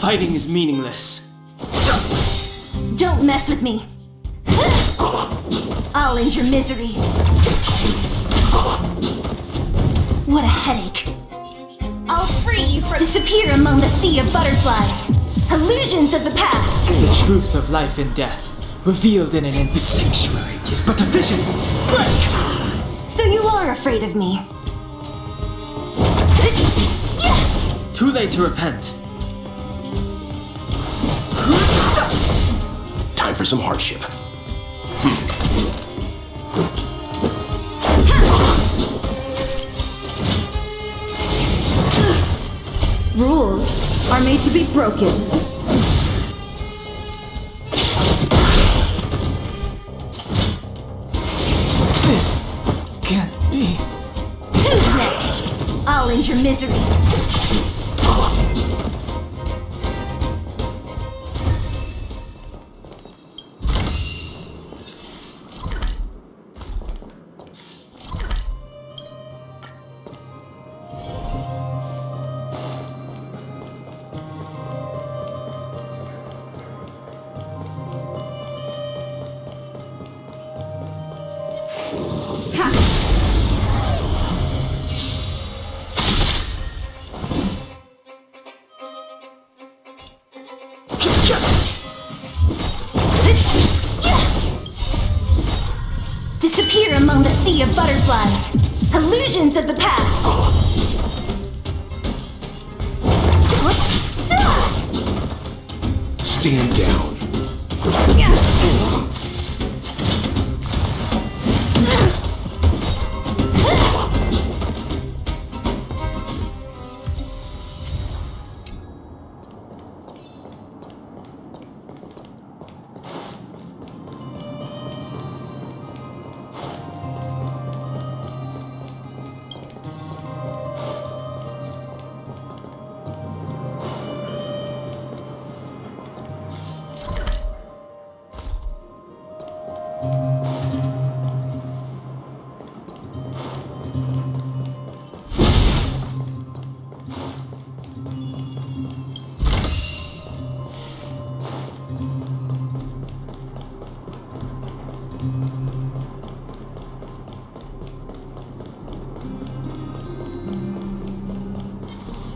Fighting is meaningless. Don't mess with me. I'll end your misery. What a headache. I'll free you from— Disappear among the sea of butterflies. Illusions of the past. The truth of life and death, revealed in the sanctuary, is but a vision. Break! So you are afraid of me. Too late to repent. Time for some hardship. Rules are made to be broken. This can't be. Who's next? I'll end your misery. Disappear among the sea of butterflies. Illusions of the past. Stand down.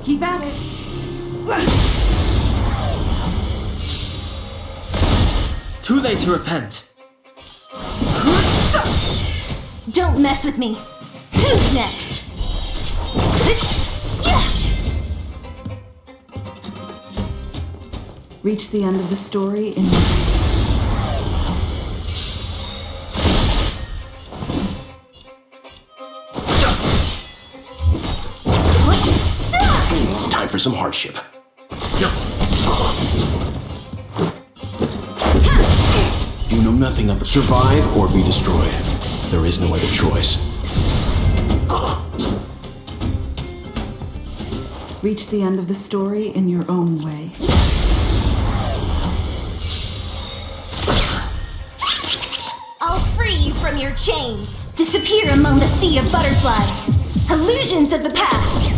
Keep at it. Too late to repent. Don't mess with me. Who's next? Reach the end of the story in Time for some hardship. You know nothing of it. Survive or be destroyed. There is no other choice. Reach the end of the story in your own way. I'll free you from your chains. Disappear among the sea of butterflies. Illusions of the past.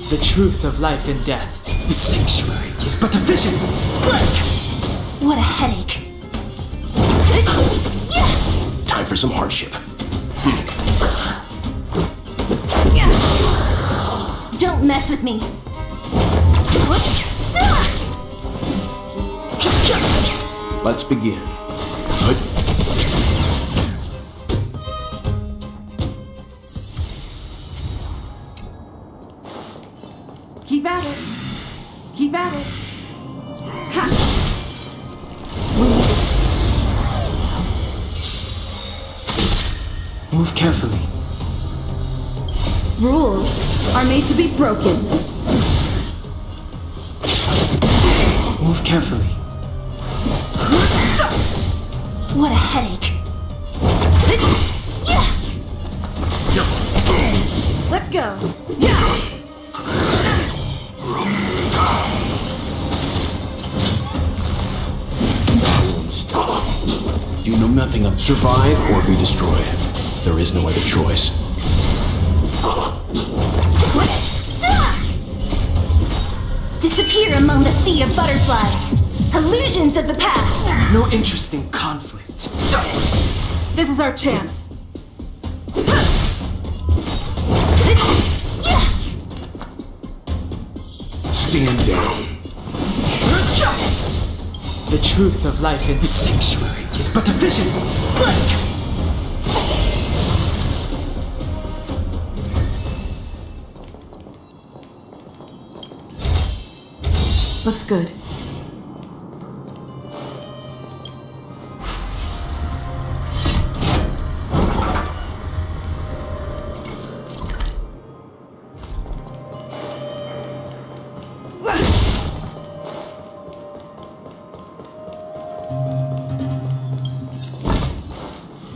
The truth of life and death, the sanctuary, is but a vision. Break! What a headache. Time for some hardship. Don't mess with me. Let's begin. Keep at it. Keep at it. Ha! Move carefully. Rules are made to be broken. Move carefully. What a headache. Let's go. Yeah. You know nothing of survive or be destroyed. There is no other choice. Disappear among the sea of butterflies. Illusions of the past. No interest in conflict. This is our chance. Stand down. The truth of life in this sanctuary is but a vision. Break! Looks good.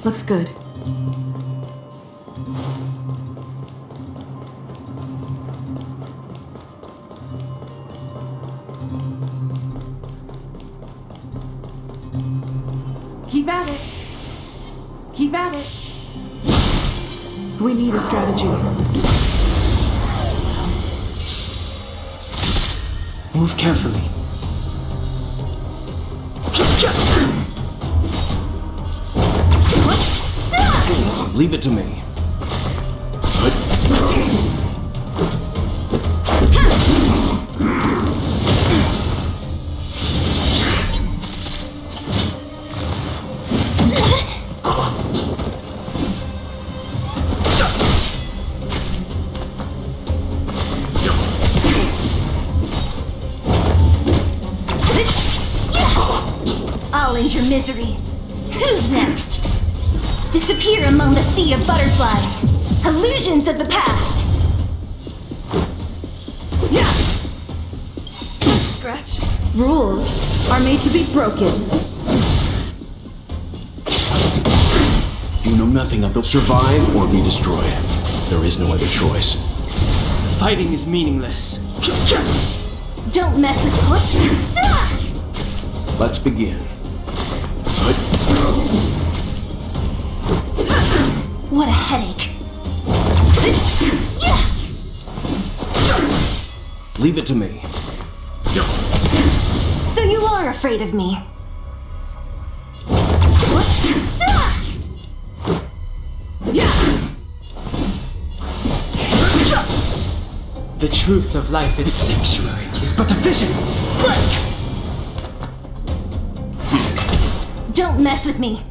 Looks good. Keep at it. Keep at it. We need a strategy. Move carefully. Leave it to me. I'll end your misery. Who's next? Disappear among the sea of butterflies. Illusions of the past. Scratch. Rules are made to be broken. You know nothing of the survive or be destroyed. There is no other choice. Fighting is meaningless. Don't mess with Let's begin. What a headache. Leave it to me. So you are afraid of me. The truth of life in this sanctuary is but a vision. Break! Don't mess with me.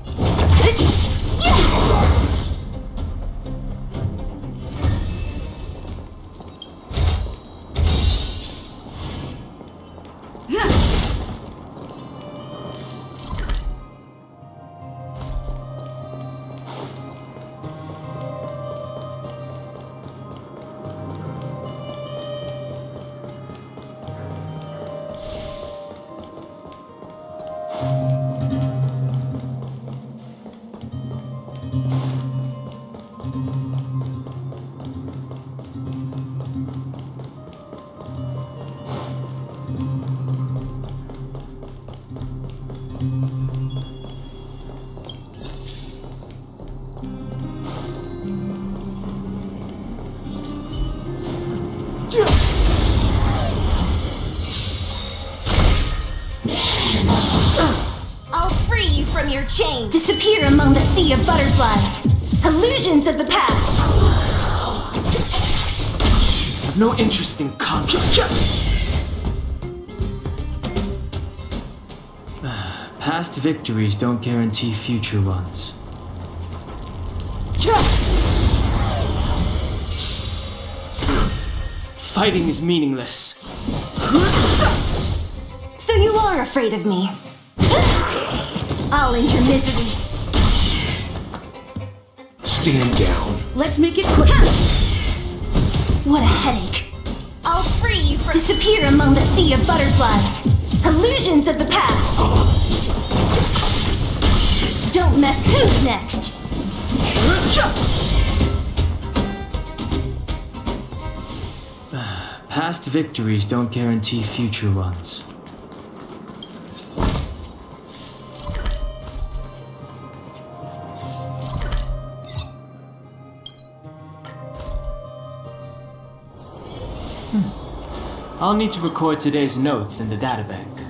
I'll free you from your chains. Disappear among the sea of butterflies. Illusions of the past. I've no interest in conflict. Past victories don't guarantee future ones. Fighting is meaningless. So you are afraid of me. I'll end your misery. Stand down. Let's make it quick. What a headache. I'll free you from... Disappear among the sea of butterflies. Illusions of the past. Don't mess... Who's next? Past victories don't guarantee future ones. I'll need to record today's notes in the databank.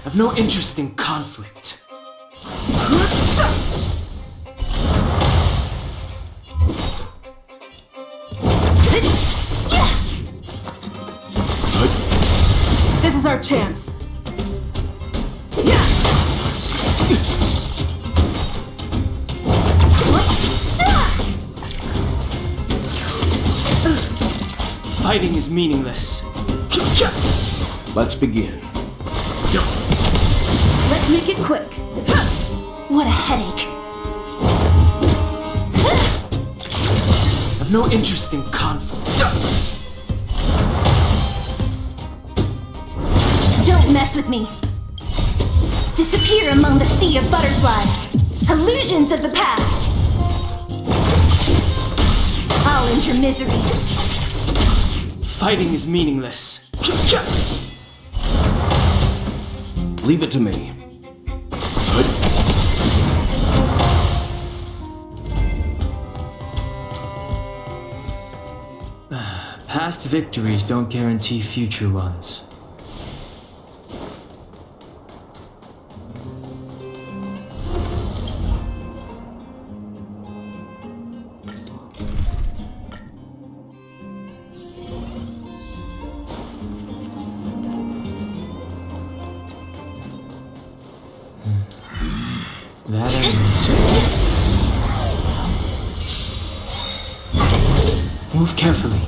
I've no interest in conflict. This is our chance. Fighting is meaningless. Let's begin. Let's make it quick. What a headache. I've no interest in conflict. Don't mess with me. Disappear among the sea of butterflies. Illusions of the past. I'll end your misery. Fighting is meaningless. Leave it to me. Past victories don't guarantee future ones. That ends. Move carefully.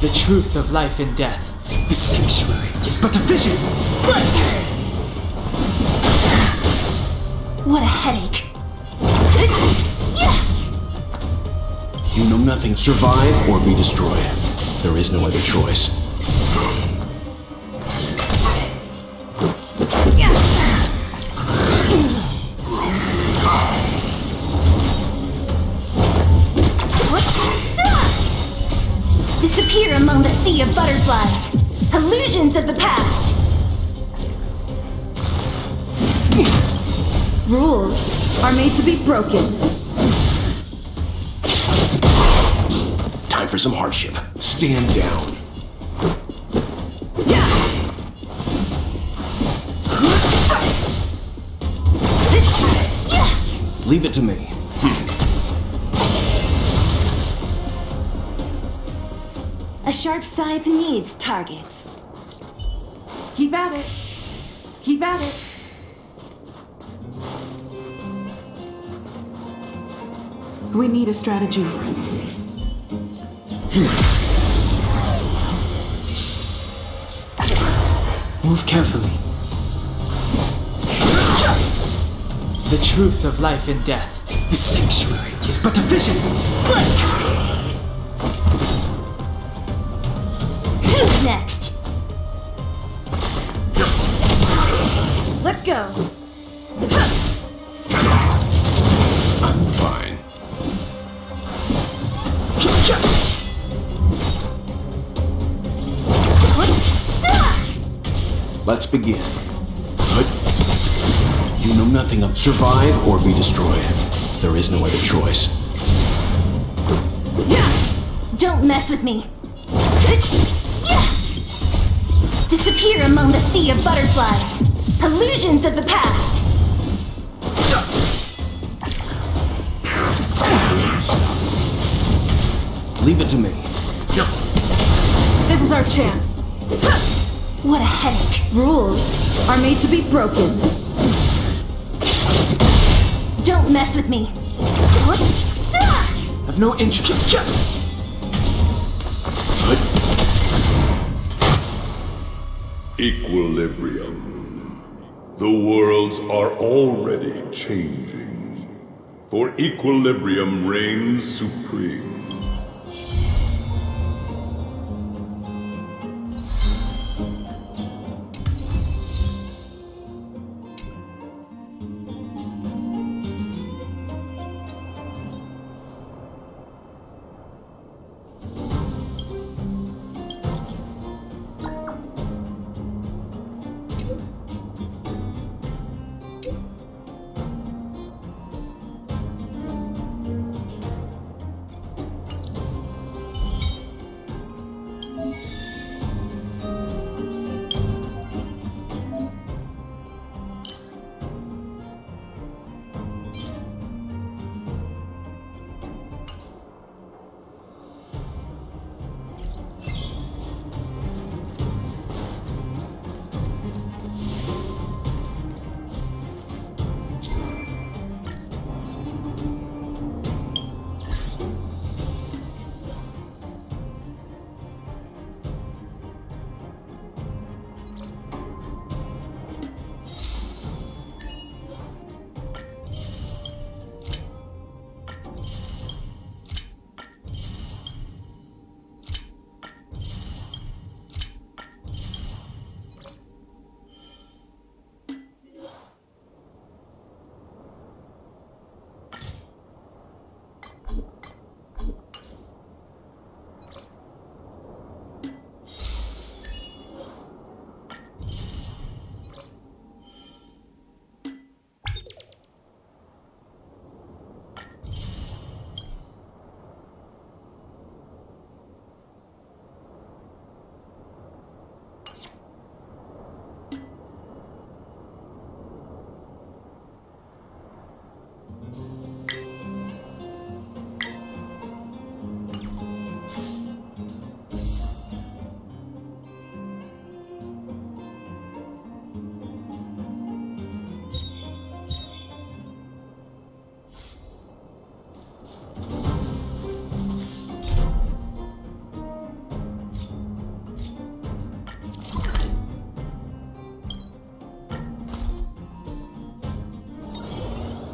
The truth of life and death. The sanctuary is but a vision. Break! What a headache. You know nothing. Survive or be destroyed. There is no other choice. Disappear among the sea of butterflies. Illusions of the past. Rules are made to be broken. Time for some hardship. Stand down. Leave it to me. A sharp scythe needs targets. Keep at it. Keep at it. We need a strategy. Move carefully. The truth of life and death. The sanctuary is but a vision. Break! Who's next? Let's go. I'm fine. Let's begin. You know nothing of survive or be destroyed. There is no other choice. Don't mess with me. Disappear among the sea of butterflies. Illusions of the past. Leave it to me. This is our chance. What a headache. Rules are made to be broken. Don't mess with me. I've no interest. Equilibrium. The worlds are already changing, for equilibrium reigns supreme.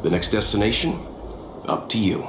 The next destination? Up to you.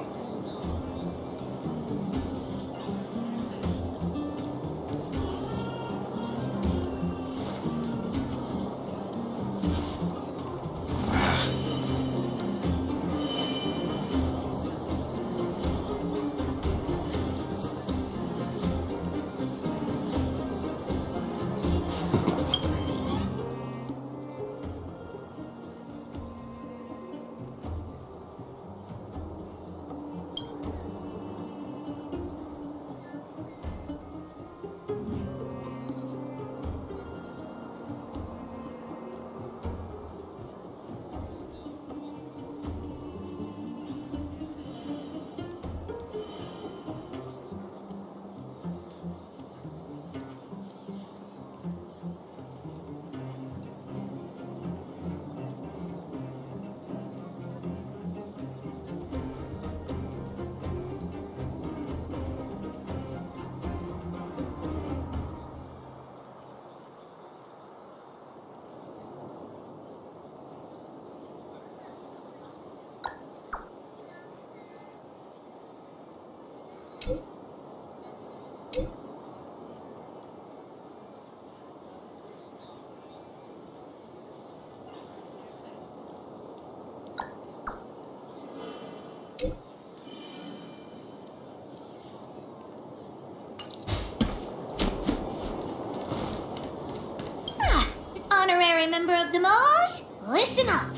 Honorary member of the Moors, listen up.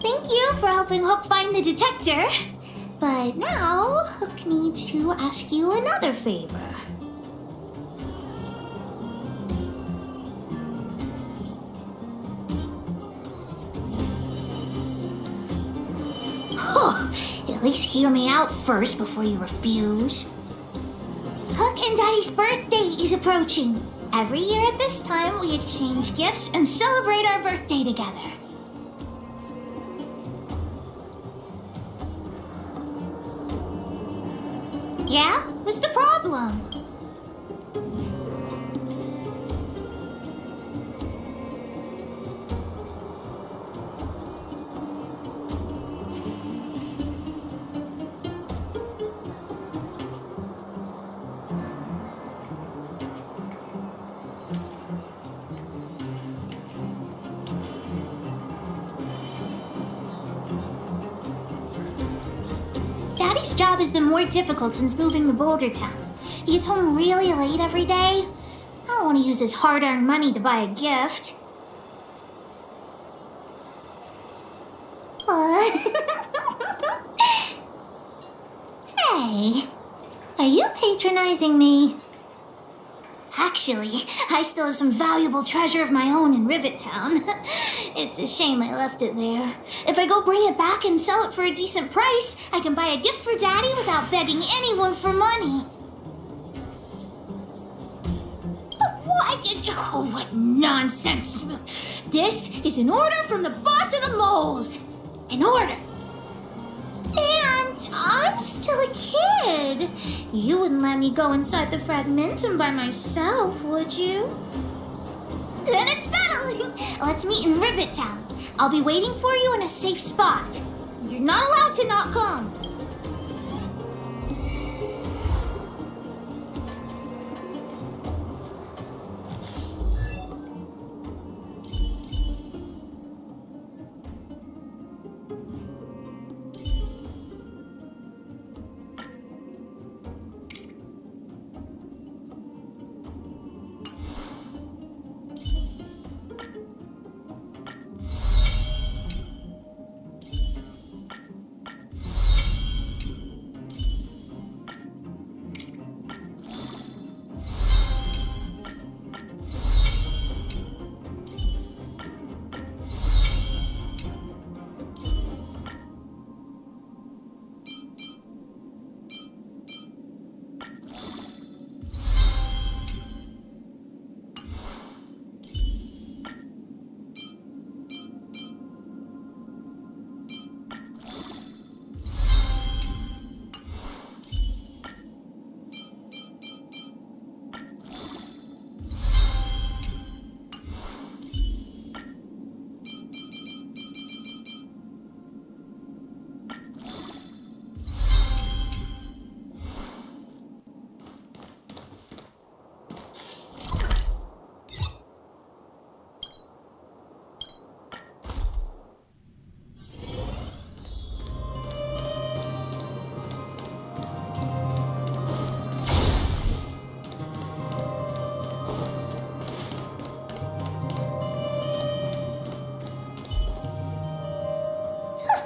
Thank you for helping Hook find the detector. But now, Hook needs to ask you another favor. At least hear me out first before you refuse. Hook and Daddy's birthday is approaching. Every year at this time, we exchange gifts and celebrate our birthday together. Yeah? What's the problem? Daddy's job has been more difficult since moving to Boulder Town. He gets home really late every day. I don't want to use his hard-earned money to buy a gift. Hey, are you patronizing me? Actually, I still have some valuable treasure of my own in Rivet Town. It's a shame I left it there. If I go bring it back and sell it for a decent price, I can buy a gift for Daddy without begging anyone for money. What? Oh, what nonsense. This is an order from the boss of the moles. An order. And I'm still a kid. You wouldn't let me go inside the Fragmentum by myself, would you? Then it's settling. Let's meet in Rivet Town. I'll be waiting for you in a safe spot. You're not allowed to not come.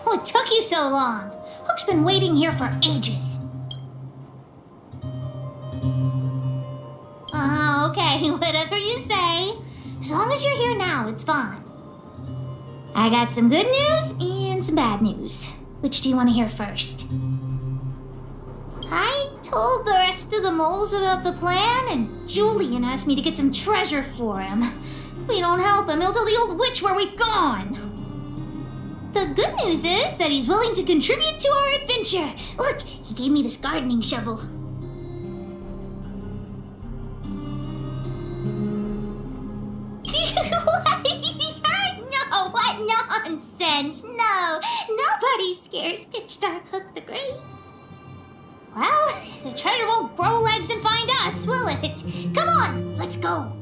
What took you so long? Hook's been waiting here for ages. Oh, okay, whatever you say. As long as you're here now, it's fine. I got some good news and some bad news. Which do you want to hear first? I told the rest of the moles about the plan, and Julian asked me to get some treasure for him. If we don't help him, he'll tell the old witch where we've gone. The good news is that he's willing to contribute to our adventure. Look, he gave me this gardening shovel. No, what nonsense? No, nobody scares Pitchdark Hook the Great. Well, the treasure won't grow legs and find us, will it? Come on, let's go.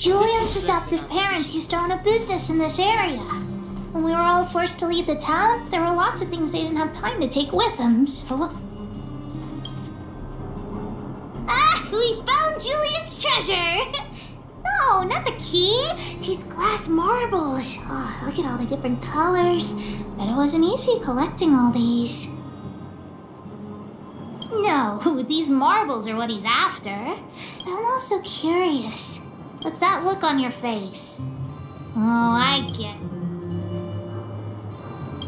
Julian's adoptive parents used to own a business in this area. When we were all forced to leave the town, there were lots of things they didn't have time to take with them, so... Ah! We found Julian's treasure! No, not the key! These glass marbles! Oh, look at all the different colors. Bet it wasn't easy collecting all these. No, these marbles are what he's after. I'm also curious. What's that look on your face? Oh, I get it.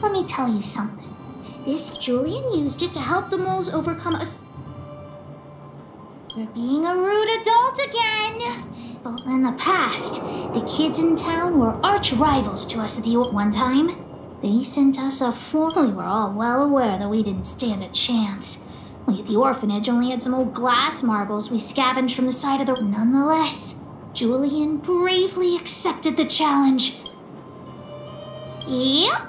Let me tell you something. This Julian used it to help the moles overcome a... You're being a rude adult again. But in the past, the kids in town were arch rivals to us at the one time. They sent us a form. We were all well aware that we didn't stand a chance. We at the orphanage only had some old glass marbles we scavenged from the side of the... Nonetheless, Julian bravely accepted the challenge. Yep.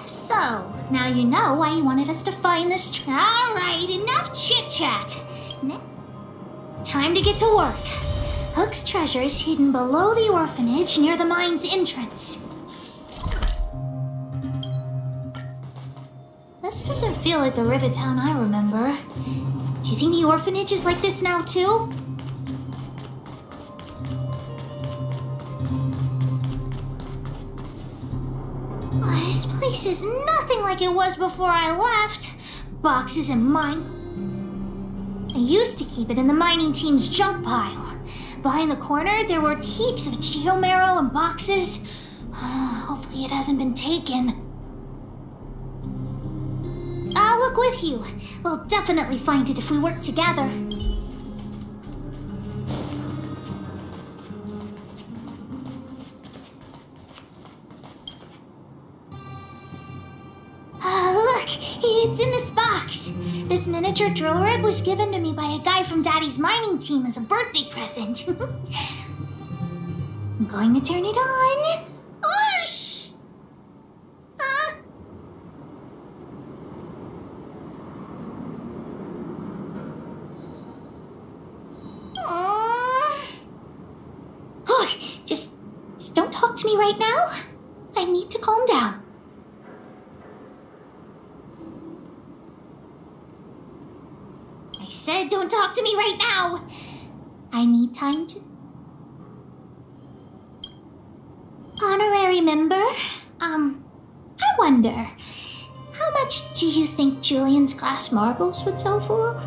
So, now you know why he wanted us to find this... Alright, enough chit-chat. Time to get to work. Hook's treasure is hidden below the orphanage near the mine's entrance. This doesn't feel like the Rivet Town I remember. Do you think the orphanage is like this now, too? This place is nothing like it was before I left. Boxes and mine... I used to keep it in the mining team's junk pile. Behind the corner, there were heaps of geomarrow and boxes. Hopefully it hasn't been taken. I'll look with you. We'll definitely find it if we work together. Look! It's in this box. This miniature drill rig was given to me by a guy from Daddy's mining team as a birthday present. I'm going to turn it on. Whoosh! Look, just don't talk to me right now. I need to calm down. I said don't talk to me right now. I need time to... Honorary member? I wonder, how much do you think Julian's glass marbles would sell for?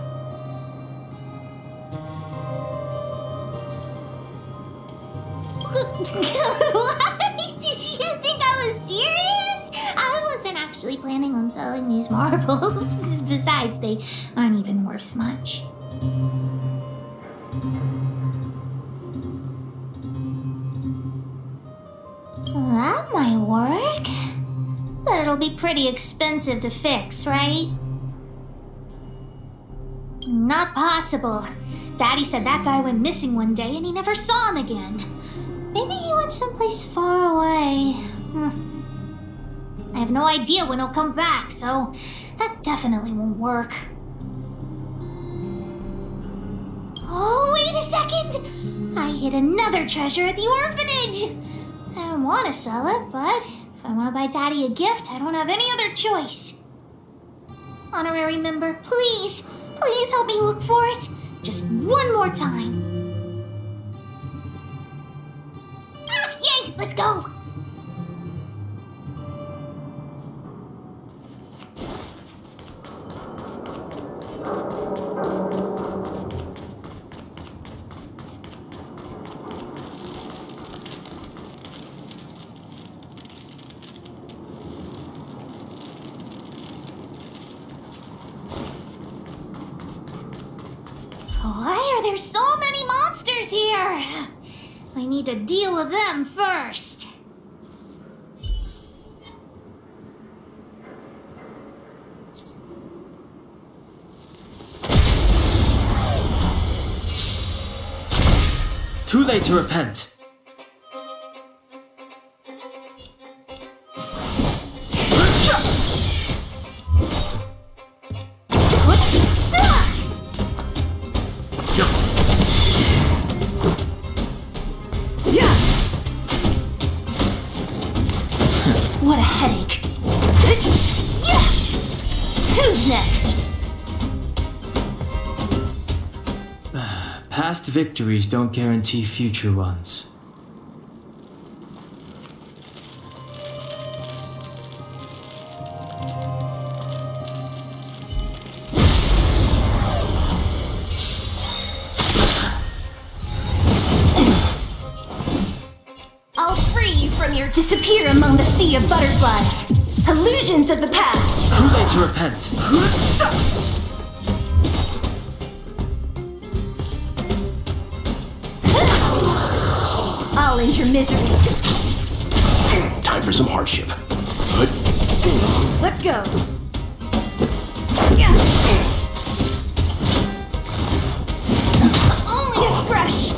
What? Did you think I was serious? I wasn't actually planning on selling these marbles. Besides, they aren't even worth much. That might work. But it'll be pretty expensive to fix, right? Not possible. Daddy said that guy went missing one day and he never saw him again. Maybe he went someplace far away. I have no idea when he'll come back, so that definitely won't work. Oh, wait a second! I hid another treasure at the orphanage! I want to sell it, but if I want to buy Daddy a gift, I don't have any other choice. Honorary member, please help me look for it. Just one more time. Yay, let's go! Why are there so many monsters here? I need to deal with them first. Too late to repent. Yeah! victories don't guarantee future ones. I'll free you from your disappear among the sea of butterflies. Illusions of the past. Too late to repent. I'll end your misery. Time for some hardship. Let's go. Only a scratch.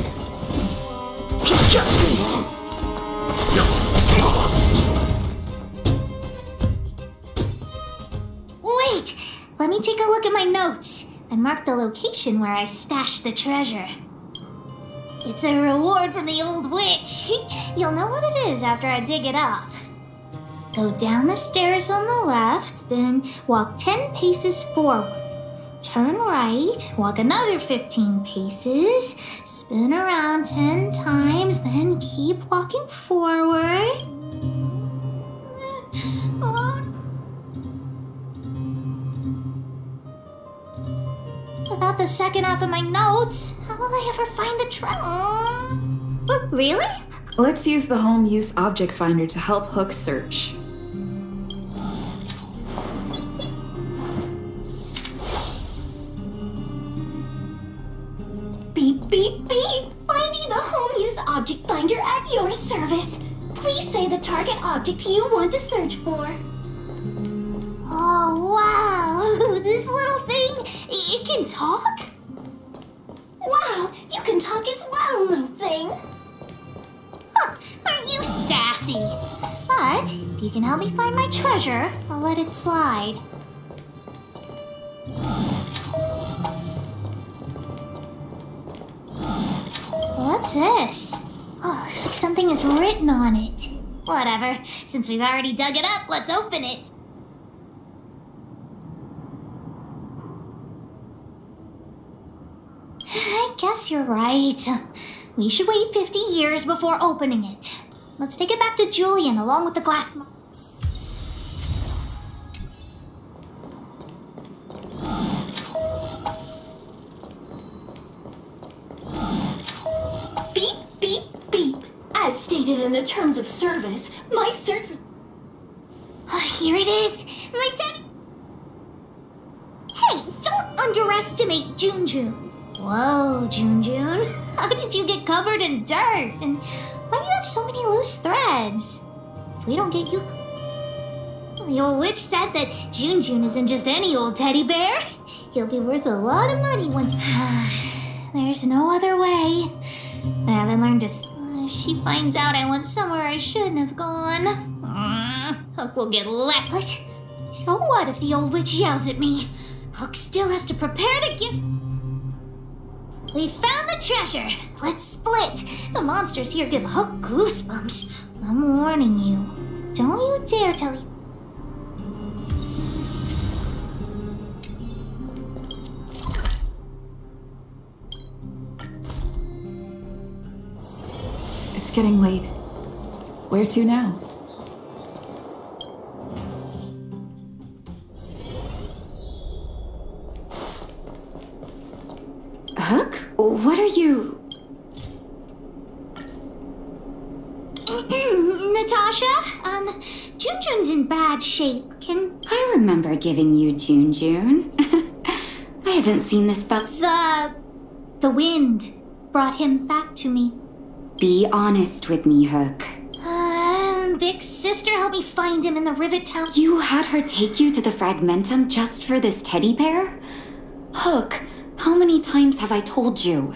Wait! Let me take a look at my notes. I marked the location where I stashed the treasure. It's a reward from the old witch. You'll know what it is after I dig it up. Go down the stairs on the left, then walk 10 paces forward. Turn right, walk another 15 paces, spin around 10 times, then keep walking forward. Without the second half of my notes, how will I ever find the treasure? Really? Let's use the home use object finder to help Hook search. Beep, beep, beep! Finding the home use object finder at your service. Please say the target object you want to search for. Oh, wow! This little thing, it can talk? Wow, you can talk as well, little thing. Huh, aren't you sassy? But if you can help me find my treasure, I'll let it slide. What's this? Oh, looks like something is written on it. Whatever, since we've already dug it up, let's open it. I guess you're right. We should wait 50 years before opening it. Let's take it back to Julian along with the glass mo- Beep, beep, beep. As stated in the terms of service, my search was... Here it is! My daddy... Hey, don't underestimate Junjun. Whoa, Junjun. How did you get covered in dirt? And why do you have so many loose threads? If we don't get you... The old witch said that Junjun isn't just any old teddy bear. He'll be worth a lot of money once... There's no other way. I haven't learned to... If she finds out I went somewhere I shouldn't have gone... Hook will get left. What? So what if the old witch yells at me? Hook still has to prepare the gift... We found the treasure. Let's split. The monsters here give Hook goosebumps. I'm warning you. Don't you dare tell you... It's getting late. Where to now? Hook? What are you... Natasha? Junjun's in bad shape. I remember giving you Junjun. I haven't seen this but... The wind brought him back to me. Be honest with me, Hook. Big sister helped me find him in the Rivet Town. You had her take you to the Fragmentum just for this teddy bear? Hook, how many times have I told you?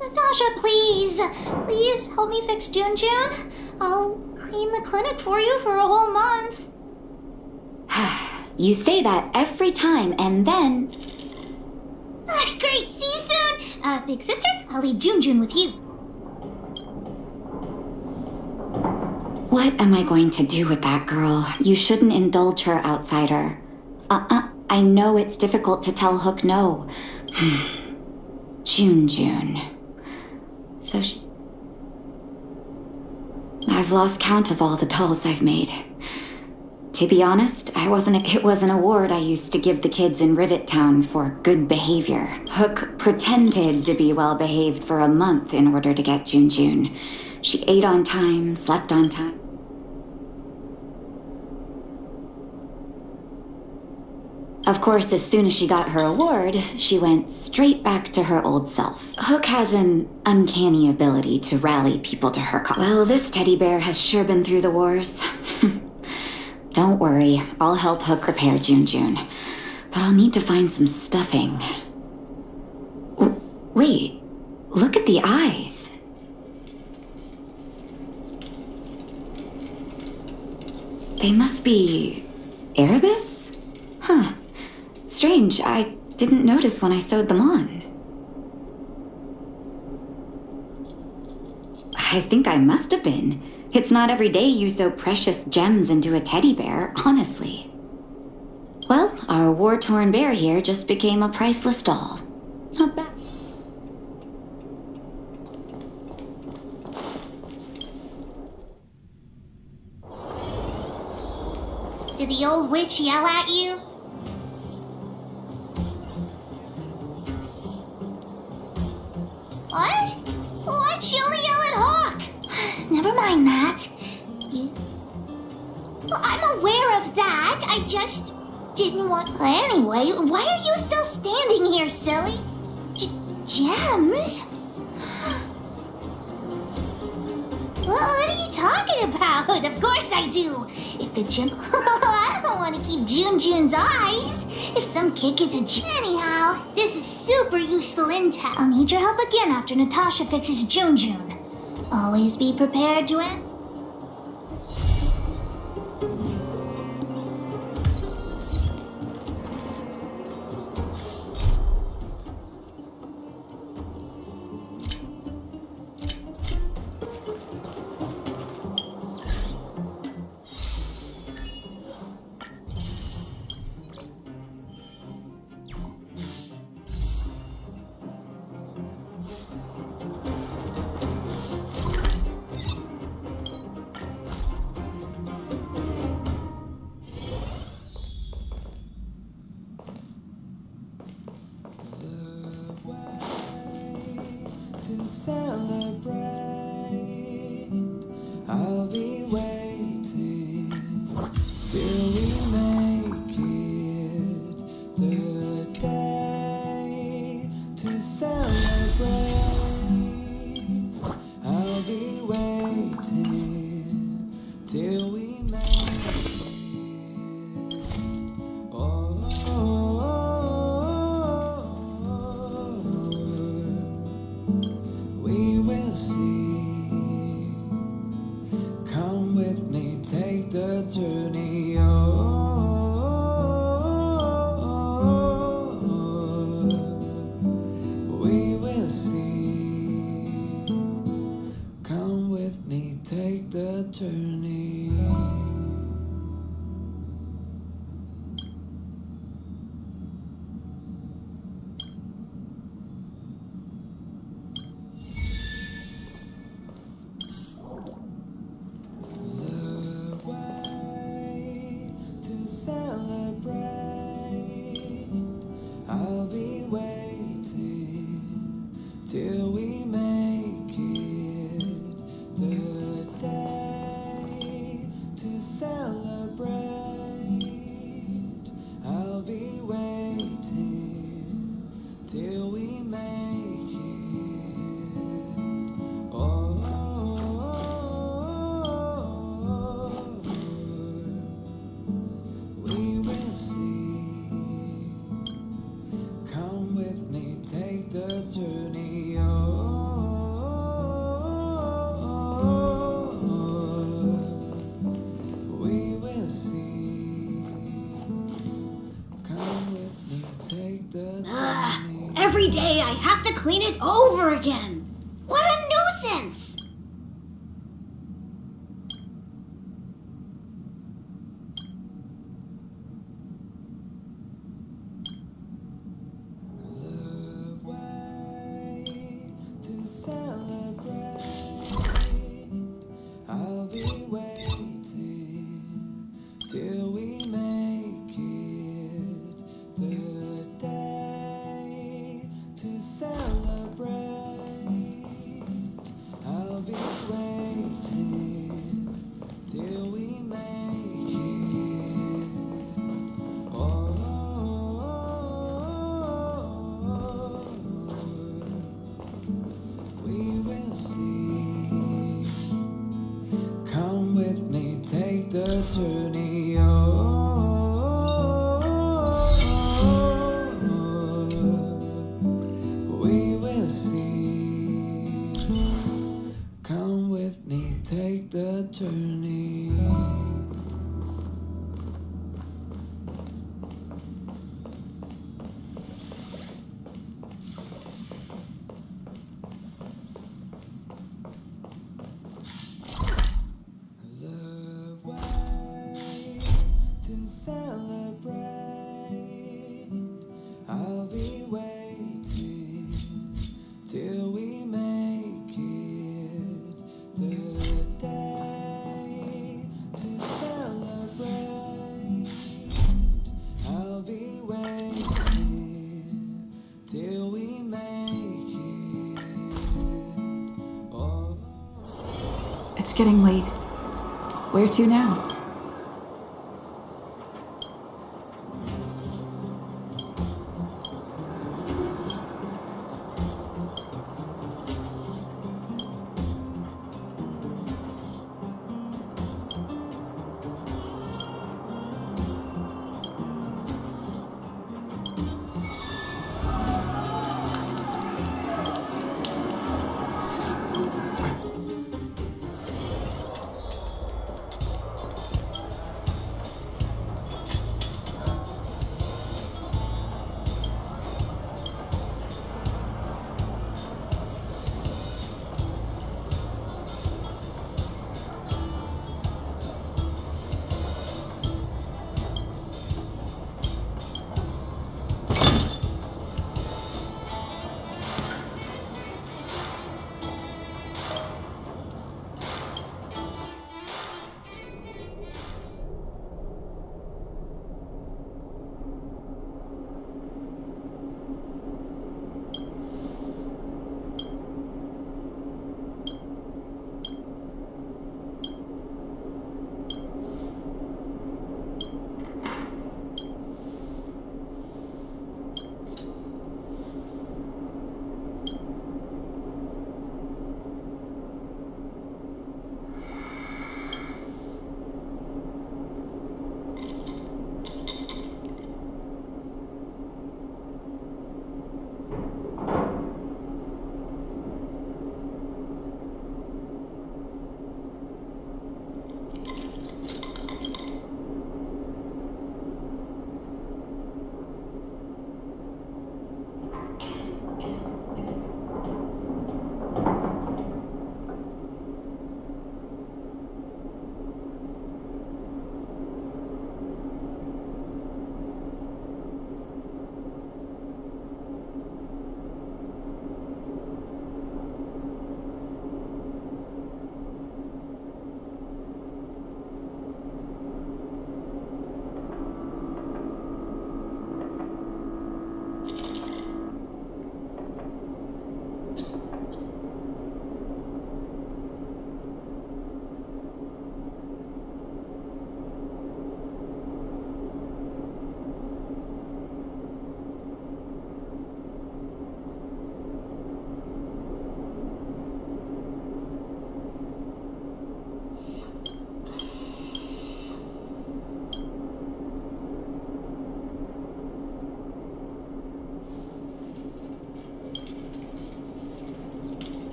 Natasha, please. Please help me fix Junjun. I'll clean the clinic for you for a whole month. You say that every time, and then... Great, see you soon. Big sister, I'll leave Junjun with you. What am I going to do with that girl? You shouldn't indulge her, outsider. I know it's difficult to tell Hook no. June. So I've lost count of all the tolls I've made. To be honest, it was an award I used to give the kids in Rivet Town for good behavior. Hook pretended to be well behaved for a month in order to get June. She ate on time, slept on time. Of course, as soon as she got her award, she went straight back to her old self. Hook has an uncanny ability to rally people to her cause. Well, this teddy bear has sure been through the wars. Don't worry, I'll help Hook repair June. But I'll need to find some stuffing. Wait, look at the eyes. They must be Erebus? Huh. Strange, I didn't notice when I sewed them on. I think I must have been. It's not every day you sew precious gems into a teddy bear, honestly. Well, our war-torn bear here just became a priceless doll. Not bad. Did the old witch yell at you? What? Why'd she only yell at Hawk? Never mind that. Well, I'm aware of that. I just didn't want... Anyway, why are you still standing here, silly? Gems? What are you talking about? Of course I do. If the gem... I don't want to keep June's eyes. If some kid gets a gem... Anyhow, this is super useful intel. I'll need your help again after Natasha fixes June. Always be prepared to end. I'll be waiting till we make it the day to celebrate. I'll be waiting till we make it. We will see. Come with me, take the journey on. We will see. Come with me, take the journey. I'll be waiting till we make it the day to celebrate. I'll be waiting till we make it. We will see. Come with me, take the journey on. We will see. Come with me, take the journey. Every day I have to clean it over again. What a nuisance! take the journey. Oh, we will see. Come with me, take the journey. To celebrate, I'll be waiting till we make it the day to celebrate. I'll be waiting till we make it. Oh. It's getting late. Where to now?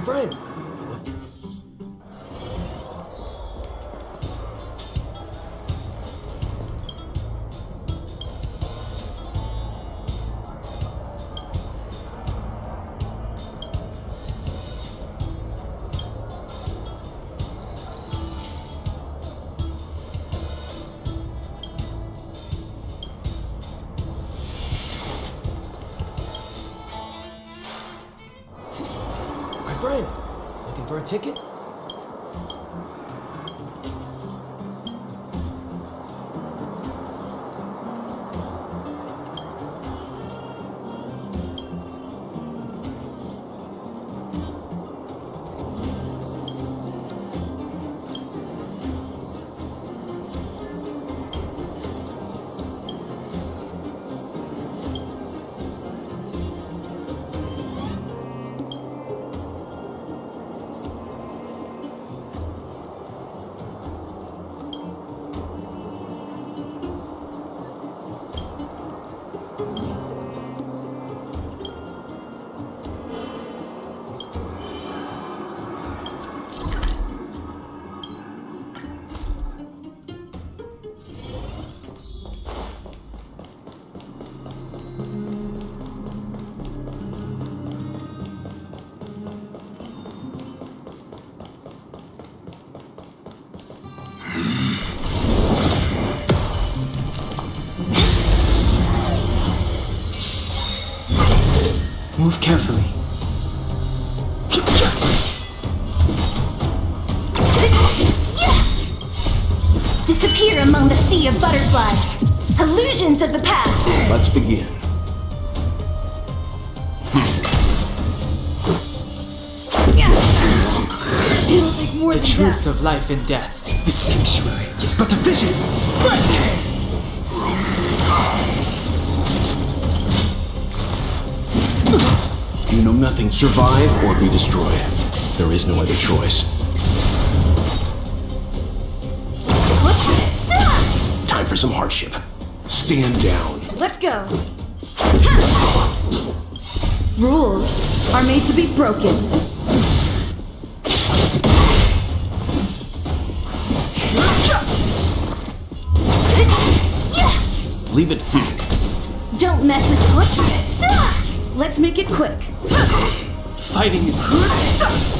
friend. My friend, looking for a ticket? Move carefully. Disappear among the sea of butterflies. Illusions of the past. Let's begin. It'll take more The than truth that. of life and death. The sanctuary is but a vision. Break! You know nothing. Survive or be destroyed. There is no other choice. Time for some hardship. Stand down. Let's go. Rules are made to be broken. Leave it. Don't mess with Let's make it quick. Fighting is good.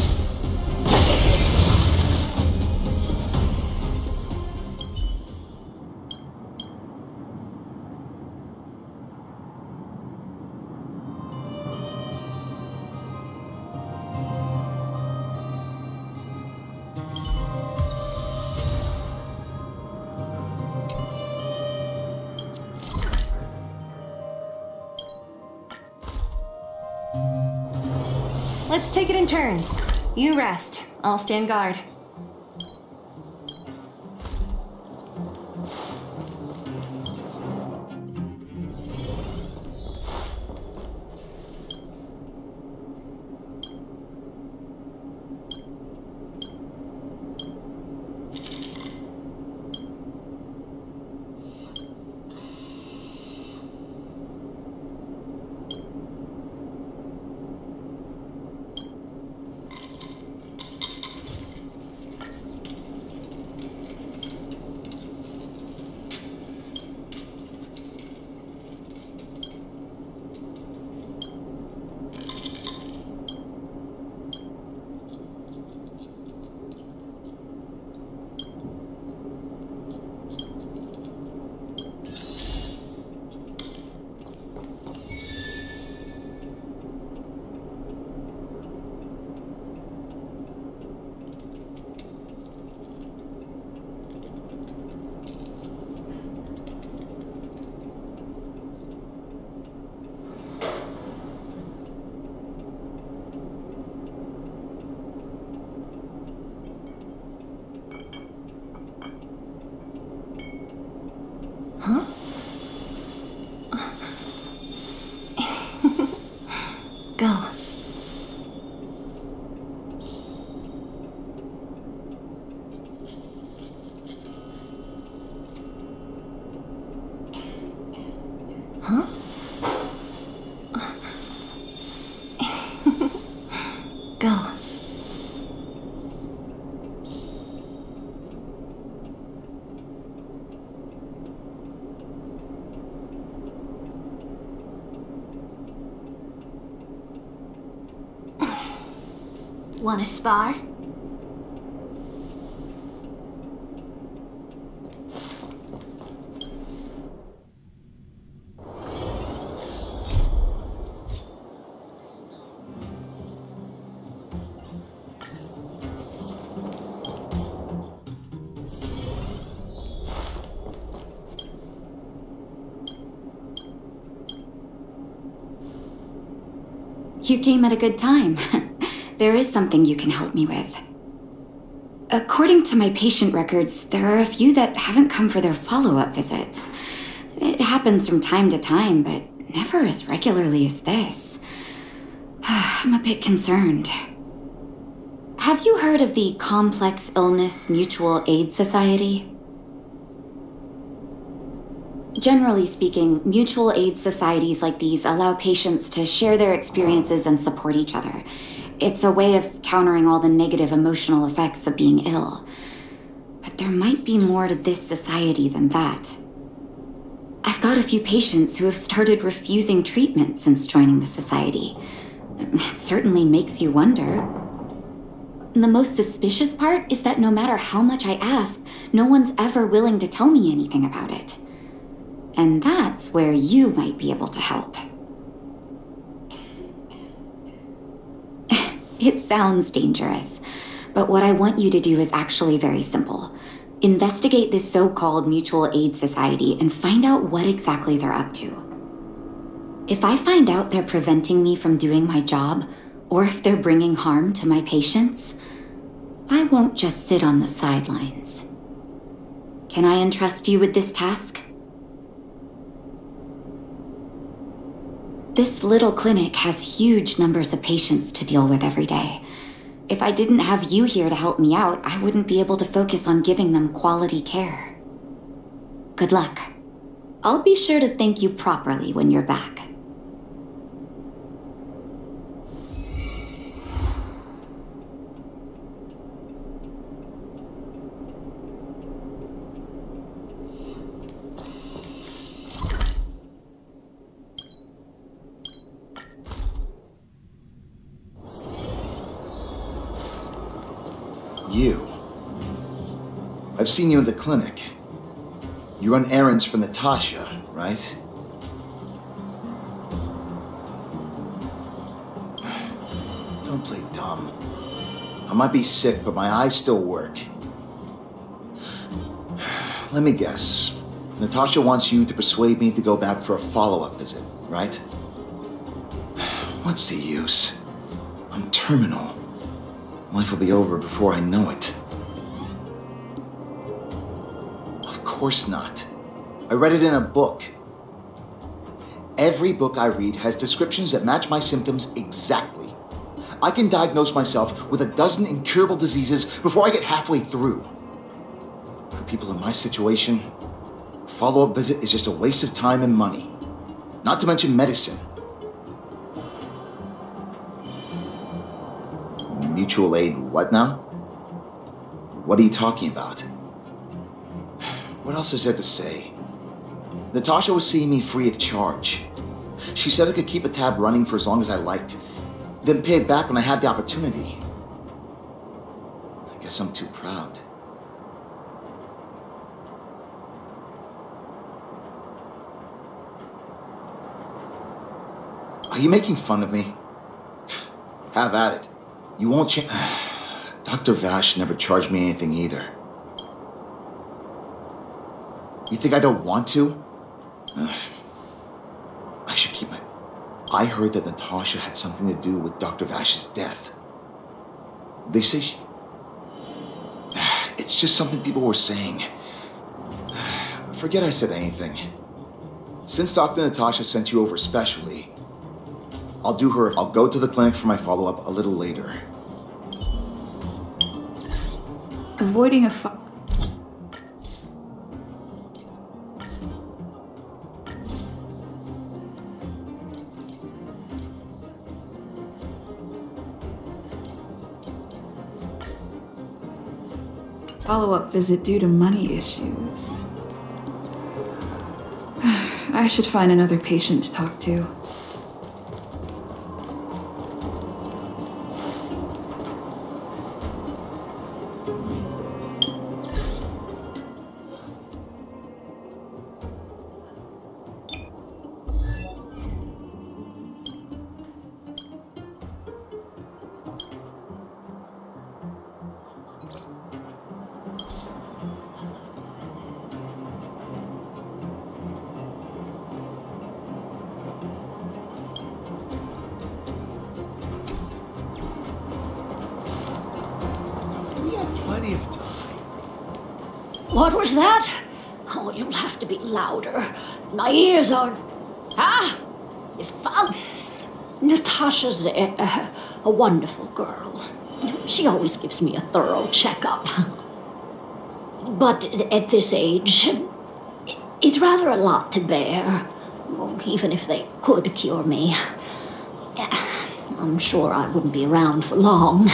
Let's take it in turns. You rest. I'll stand guard. Huh? Go. Huh? Go. Wanna spar? You came at a good time. There is something you can help me with. According to my patient records, there are a few that haven't come for their follow-up visits. It happens from time to time, but never as regularly as this. I'm a bit concerned. Have you heard of the Complex Illness Mutual Aid Society? Generally speaking, mutual aid societies like these allow patients to share their experiences and support each other. It's a way of countering all the negative emotional effects of being ill. But there might be more to this society than that. I've got a few patients who have started refusing treatment since joining the society. It certainly makes you wonder. The most suspicious part is that no matter how much I ask, no one's ever willing to tell me anything about it. And that's where you might be able to help. It sounds dangerous, but what I want you to do is actually very simple. Investigate this so-called mutual aid society and find out what exactly they're up to. If I find out they're preventing me from doing my job, or if they're bringing harm to my patients, I won't just sit on the sidelines. Can I entrust you with this task? This little clinic has huge numbers of patients to deal with every day. If I didn't have you here to help me out, I wouldn't be able to focus on giving them quality care. Good luck. I'll be sure to thank you properly when you're back. You. I've seen you in the clinic. You run errands for Natasha, right? Don't play dumb. I might be sick, but my eyes still work. Let me guess. Natasha wants you to persuade me to go back for a follow-up visit, right? What's the use? I'm terminal. Life will be over before I know it. Of course not. I read it in a book. Every book I read has descriptions that match my symptoms exactly. I can diagnose myself with a dozen incurable diseases before I get halfway through. For people in my situation, a follow-up visit is just a waste of time and money. Not to mention medicine. Mutual aid, what now? What are you talking about? What else is there to say? Natasha was seeing me free of charge. She said I could keep a tab running for as long as I liked, then pay it back when I had the opportunity. I guess I'm too proud. Are you making fun of me? Have at it. You won't change. Dr. Vash never charged me anything either. You think I don't want to? I should keep my... I heard that Natasha had something to do with Dr. Vash's death. They say she... It's just something people were saying. Forget I said anything. Since Dr. Natasha sent you over specially, I'll go to the clinic for my follow-up a little later. Avoiding a follow-up visit due to money issues. I should find another patient to talk to. plenty of time. What was that? Oh, you'll have to be louder. My ears are... Ah! You found... Natasha's a wonderful girl. She always gives me a thorough checkup. But at this age, it's rather a lot to bear. Even if they could cure me. I'm sure I wouldn't be around for long.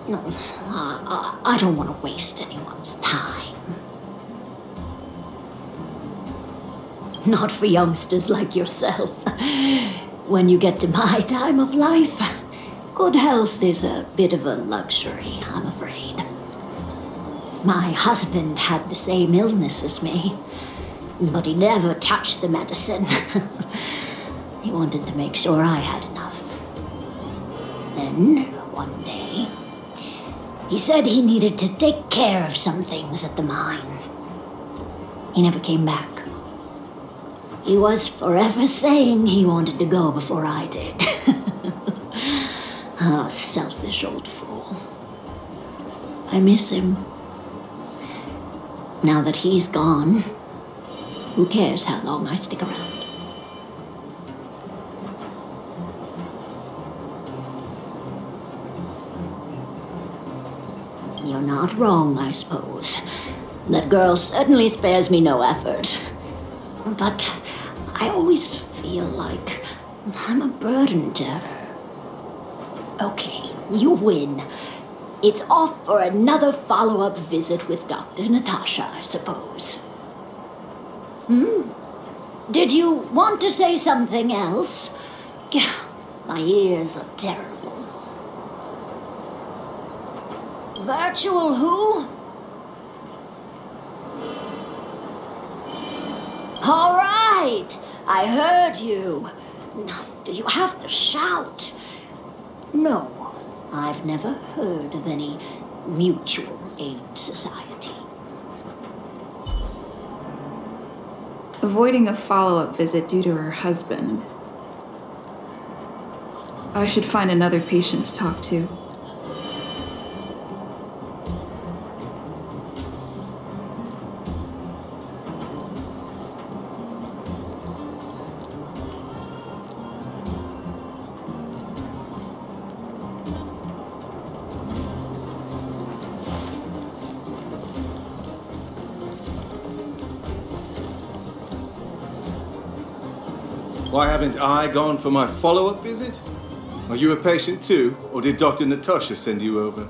No, I don't want to waste anyone's time. Not for youngsters like yourself. When you get to my time of life, good health is a bit of a luxury, I'm afraid. My husband had the same illness as me, but he never touched the medicine. He wanted to make sure I had enough. Then, one day, he said he needed to take care of some things at the mine. He never came back. He was forever saying he wanted to go before I did. Ah, selfish old fool. I miss him. Now that he's gone, who cares how long I stick around? You're not wrong, I suppose. That girl certainly spares me no effort. But I always feel like I'm a burden to her. Okay, you win. It's off for another follow-up visit with Dr. Natasha, I suppose. Did you want to say something else? My ears are terrible. Virtual who? All right, I heard you. Do you have to shout? No, I've never heard of any mutual aid society. Avoiding a follow-up visit due to her husband. I should find another patient to talk to. Why haven't I gone for my follow-up visit? Are you a patient too, or did Dr. Natasha send you over?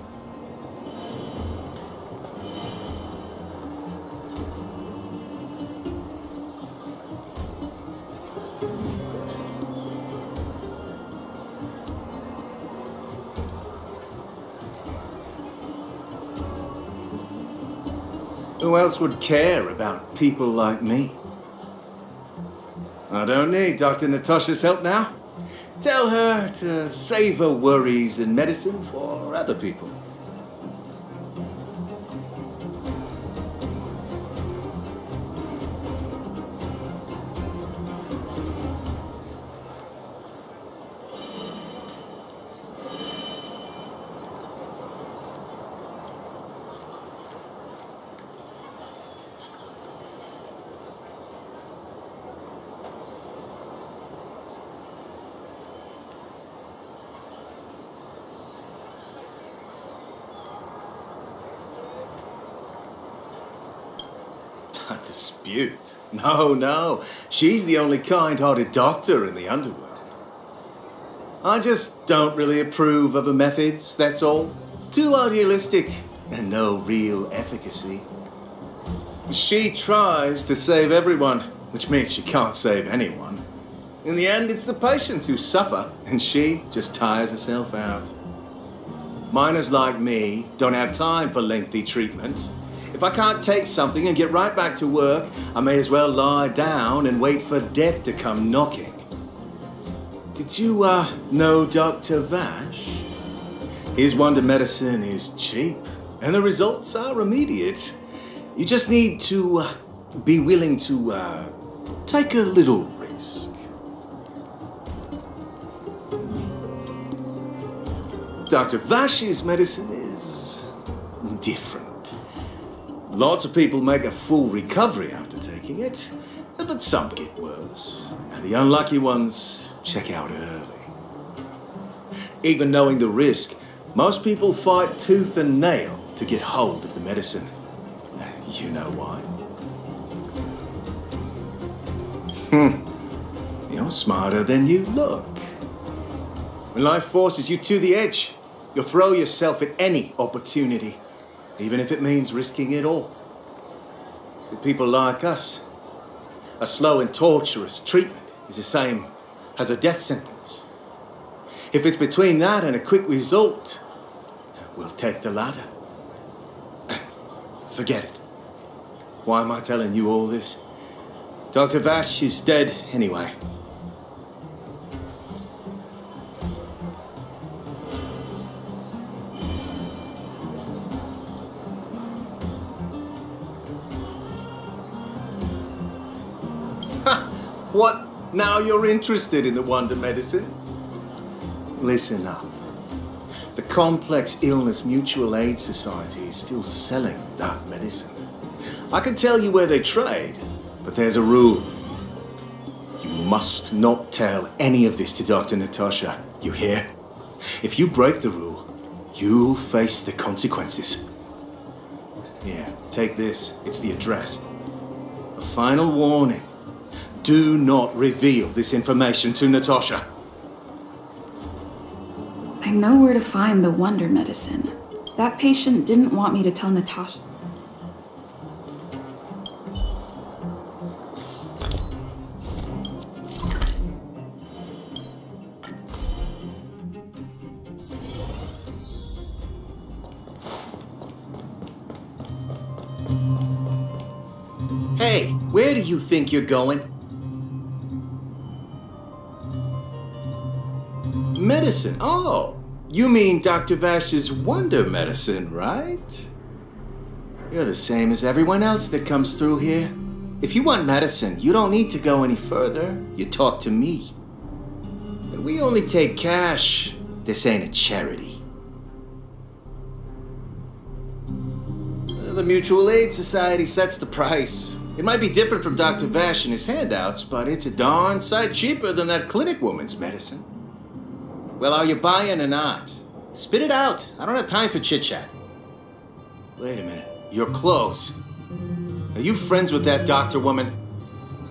Who else would care about people like me? I don't need Dr. Natasha's help now. Tell her to save her worries and medicine for other people. A dispute? No. She's the only kind-hearted doctor in the underworld. I just don't really approve of her methods, that's all. Too idealistic and no real efficacy. She tries to save everyone, which means she can't save anyone. In the end, it's the patients who suffer, and she just tires herself out. Miners like me don't have time for lengthy treatments. If I can't take something and get right back to work, I may as well lie down and wait for death to come knocking. Did you, know Dr. Vash? His wonder medicine is cheap, and the results are immediate. You just need to, be willing to, take a little risk. Dr. Vash's medicine is different. Lots of people make a full recovery after taking it, but some get worse. And the unlucky ones check out early. Even knowing the risk, most people fight tooth and nail to get hold of the medicine. You know why? You're smarter than you look. When life forces you to the edge, you'll throw yourself at any opportunity, even if it means risking it all. For people like us, a slow and torturous treatment is the same as a death sentence. If it's between that and a quick result, we'll take the latter. Forget it. Why am I telling you all this? Dr. Vash is dead anyway. What? Now you're interested in the wonder medicine? Listen up. The Complex Illness Mutual Aid Society is still selling that medicine. I can tell you where they trade, but there's a rule. You must not tell any of this to Dr. Natasha, you hear? If you break the rule, you'll face the consequences. Here, take this. It's the address. A final warning. Do not reveal this information to Natasha. I know where to find the wonder medicine. That patient didn't want me to tell Natasha. Hey, where do you think you're going? Medicine. Oh, you mean Dr. Vash's wonder medicine, right? You're the same as everyone else that comes through here. If you want medicine, you don't need to go any further. You talk to me. And we only take cash. This ain't a charity. The Mutual Aid Society sets the price. It might be different from Dr. Vash and his handouts, but it's a darn sight cheaper than that clinic woman's medicine. Well, are you buying or not? Spit it out. I don't have time for chit-chat. Wait a minute. Your clothes. Are you friends with that doctor woman?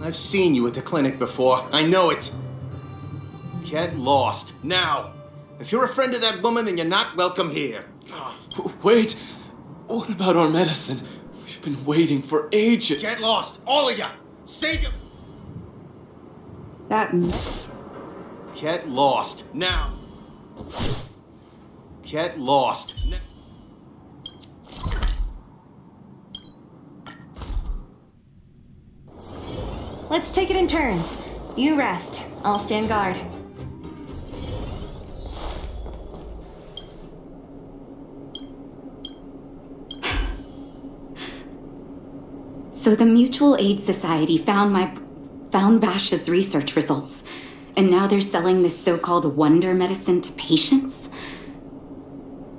I've seen you at the clinic before. I know it. Get lost. Now. If you're a friend of that woman, then you're not welcome here. Wait. What about our medicine? We've been waiting for ages. Get lost. All of you. Save your... That... Get lost. Now. Get lost. Let's take it in turns. You rest. I'll stand guard. So the Mutual Aid Society found Vash's research results, and now they're selling this so-called wonder medicine to patients?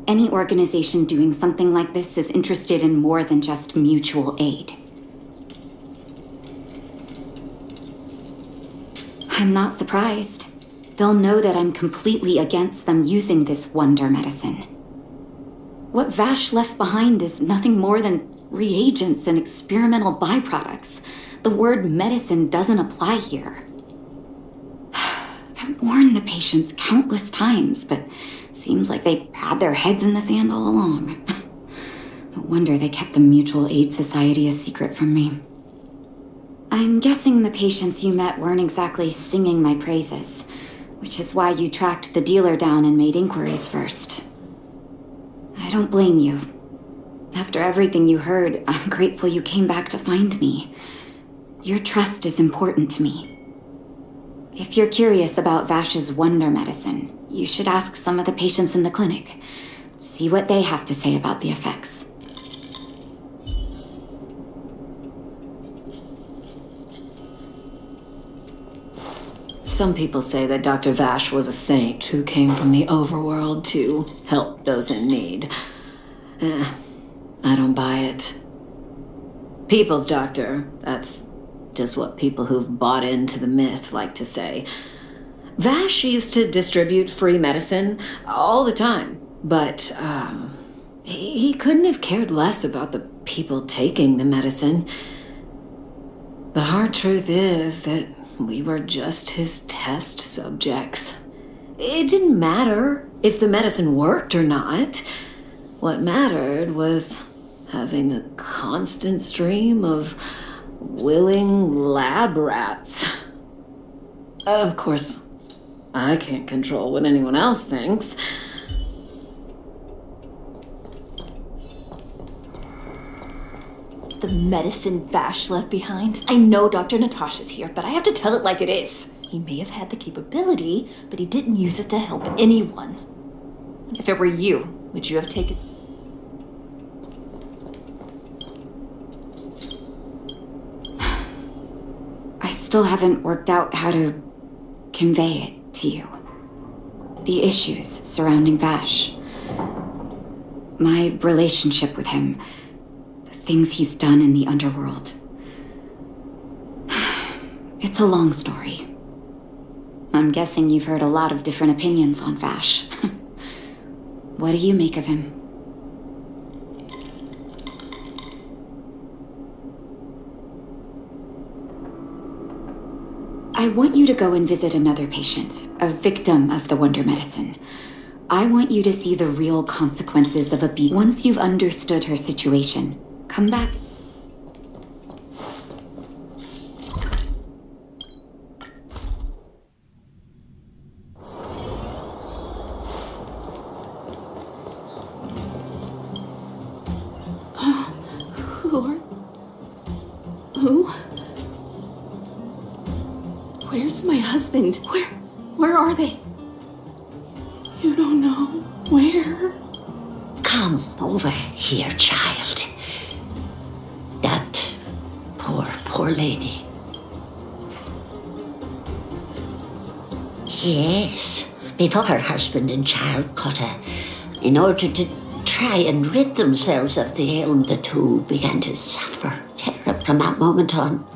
Any organization doing something like this is interested in more than just mutual aid. I'm not surprised. They'll know that I'm completely against them using this wonder medicine. What Vash left behind is nothing more than reagents and experimental byproducts. The word medicine doesn't apply here. I warned the patients countless times, but seems like they had their heads in the sand all along. No wonder they kept the Mutual Aid Society a secret from me. I'm guessing the patients you met weren't exactly singing my praises, which is why you tracked the dealer down and made inquiries first. I don't blame you. After everything you heard, I'm grateful you came back to find me. Your trust is important to me. If you're curious about Vash's wonder medicine, you should ask some of the patients in the clinic. See what they have to say about the effects. Some people say that Dr. Vash was a saint who came from the overworld to help those in need. I don't buy it. People's doctor, that's just what people who've bought into the myth like to say. Vash used to distribute free medicine all the time, but he couldn't have cared less about the people taking the medicine. The hard truth is that we were just his test subjects. It didn't matter if the medicine worked or not. What mattered was having a constant stream of willing lab rats. Of course, I can't control what anyone else thinks. The medicine Vash left behind? I know Dr. Natasha's here, but I have to tell it like it is. He may have had the capability, but he didn't use it to help anyone. If it were you, would you have taken... I still haven't worked out how to convey it to you. The issues surrounding Vash. My relationship with him. The things he's done in the underworld. It's a long story. I'm guessing you've heard a lot of different opinions on Vash. What do you make of him? I want you to go and visit another patient, a victim of the Wonder Medicine. I want you to see the real consequences of a beat. Once you've understood her situation, come back. Who? Where's my husband? Where are they? You don't know where? Come over here, child. That poor lady. Yes, before her husband and child caught her, in order to try and rid themselves of the ailment, the two began to suffer terror from that moment on.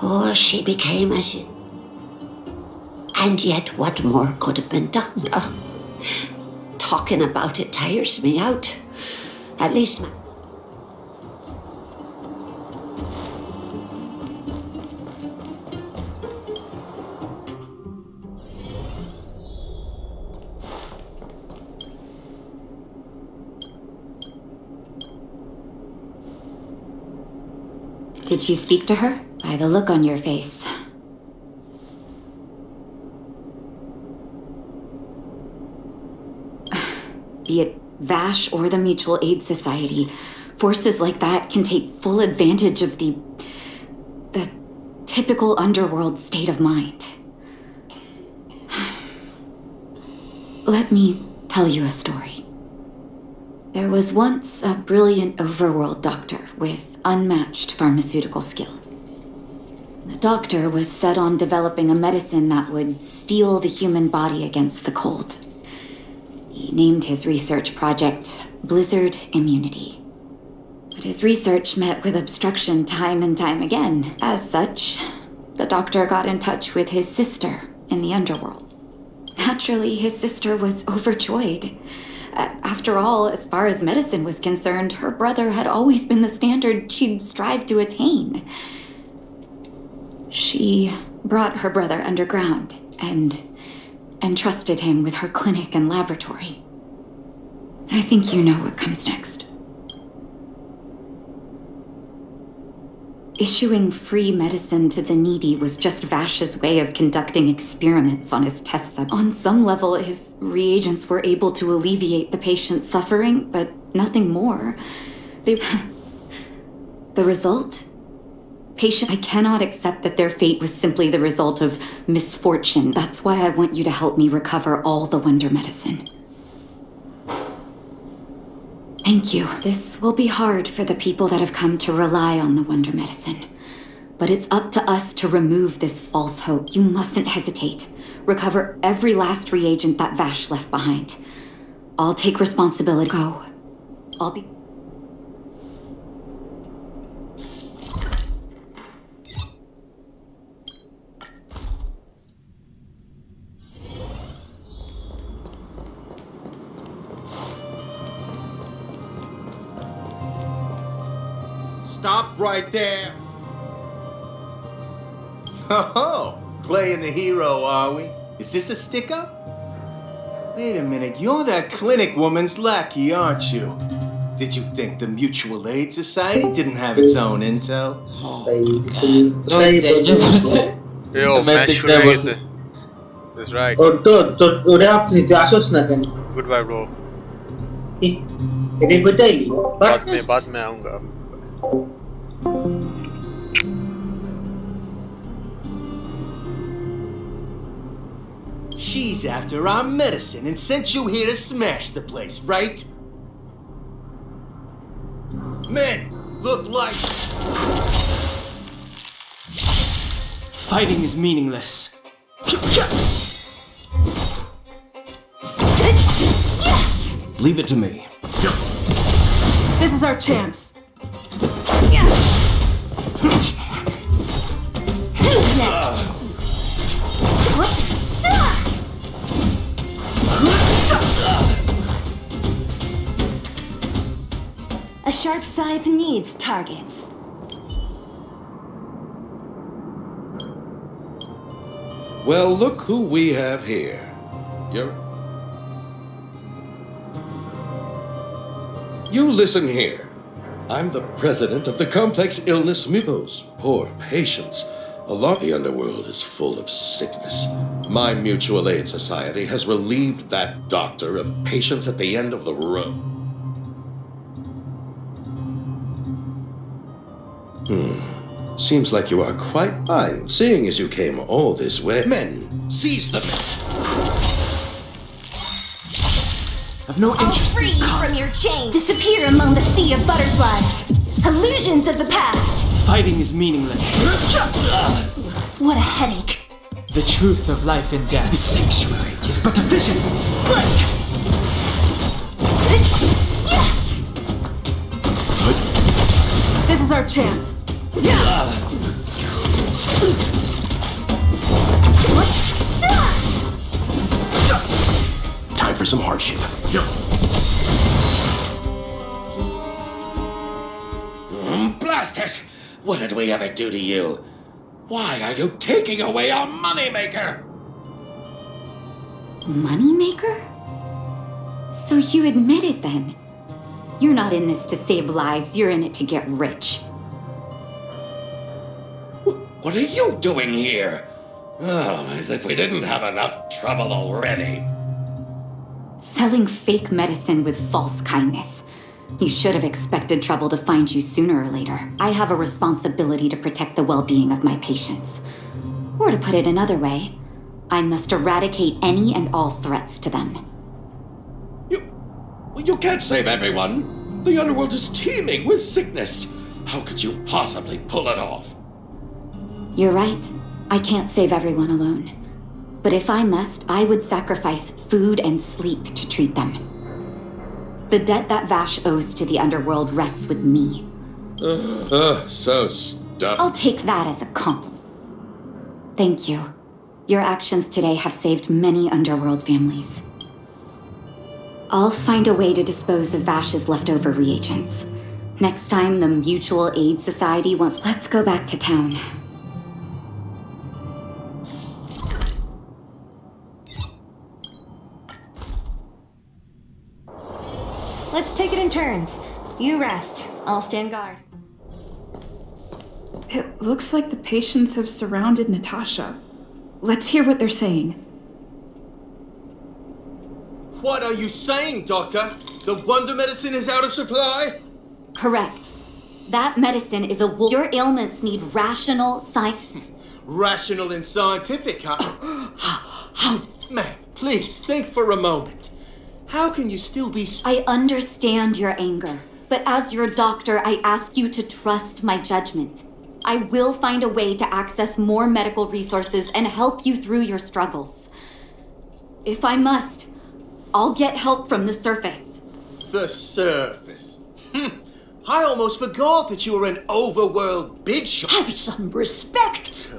Oh, she became as she... And yet, what more could have been done? Oh, talking about it tires me out. At least my... Did you speak to her? By the look on your face. Be it Vash or the Mutual Aid Society, forces like that can take full advantage of the typical underworld state of mind. Let me tell you a story. There was once a brilliant overworld doctor with unmatched pharmaceutical skill. The doctor was set on developing a medicine that would steel the human body against the cold. He named his research project Blizzard Immunity. But his research met with obstruction time and time again. As such, the doctor got in touch with his sister in the underworld. Naturally, his sister was overjoyed. After all, as far as medicine was concerned, her brother had always been the standard she'd strived to attain. She brought her brother underground and entrusted him with her clinic and laboratory. I think you know what comes next. Issuing free medicine to the needy was just Vash's way of conducting experiments on his test subjects. On some level, his reagents were able to alleviate the patient's suffering, but nothing more. The result? I cannot accept that their fate was simply the result of misfortune. That's why I want you to help me recover all the Wonder Medicine. Thank you. This will be hard for the people that have come to rely on the Wonder Medicine. But it's up to us to remove this false hope. You mustn't hesitate. Recover every last reagent that Vash left behind. I'll take responsibility. Go. I'll be... stop right there. Oh, playing the hero, are we? Is this a stick-up? Wait a minute, you're that clinic woman's lackey, aren't you? Did you think the Mutual Aid Society didn't have its own intel? Yo, match শুরু হয়ে গেছে. That's right. Goodbye, bro. बाद में आऊंगा. She's after our medicine and sent you here to smash the place, right? Men, look like... Fighting is meaningless. Leave it to me. This is our chance. Who's next? A sharp scythe needs targets. Well, look who we have here. You listen here. I'm the president of the Complex Illness Mutuals. Poor patients. A lot of the underworld is full of sickness. My Mutual Aid Society has relieved that doctor of patients at the end of the road. Seems like you are quite fine, seeing as you came all this way. Men, seize them. I've no interest free in from your chains. Disappear among the sea of butterflies. Illusions of the past. Fighting is meaningless. What a headache. The truth of life and death. The sanctuary is but a vision. Break! This is our chance. Time for some hardship. Blast it! What did we ever do to you? Why are you taking away our moneymaker? Moneymaker? So you admit it then? You're not in this to save lives, you're in it to get rich. What are you doing here? Oh, as if we didn't have enough trouble already. Selling fake medicine with false kindness. You should have expected trouble to find you sooner or later. I have a responsibility to protect the well-being of my patients. Or to put it another way, I must eradicate any and all threats to them. You can't save everyone. The underworld is teeming with sickness. How could you possibly pull it off? You're right. I can't save everyone alone. But if I must, I would sacrifice food and sleep to treat them. The debt that Vash owes to the underworld rests with me. So stubborn. I'll take that as a compliment. Thank you. Your actions today have saved many underworld families. I'll find a way to dispose of Vash's leftover reagents. Next time the Mutual Aid Society wants... Let's go back to town. Let's take it in turns. You rest. I'll stand guard. It looks like the patients have surrounded Natasha. Let's hear what they're saying. What are you saying, Doctor? The wonder medicine is out of supply? Correct. That medicine is a wolf. Your ailments need rational science. Rational and scientific, huh? How? Man, please, think for a moment. How can you still be... I understand your anger, but as your doctor, I ask you to trust my judgment. I will find a way to access more medical resources and help you through your struggles. If I must, I'll get help from the surface. The surface? I almost forgot that you were an overworld big shot. Have some respect.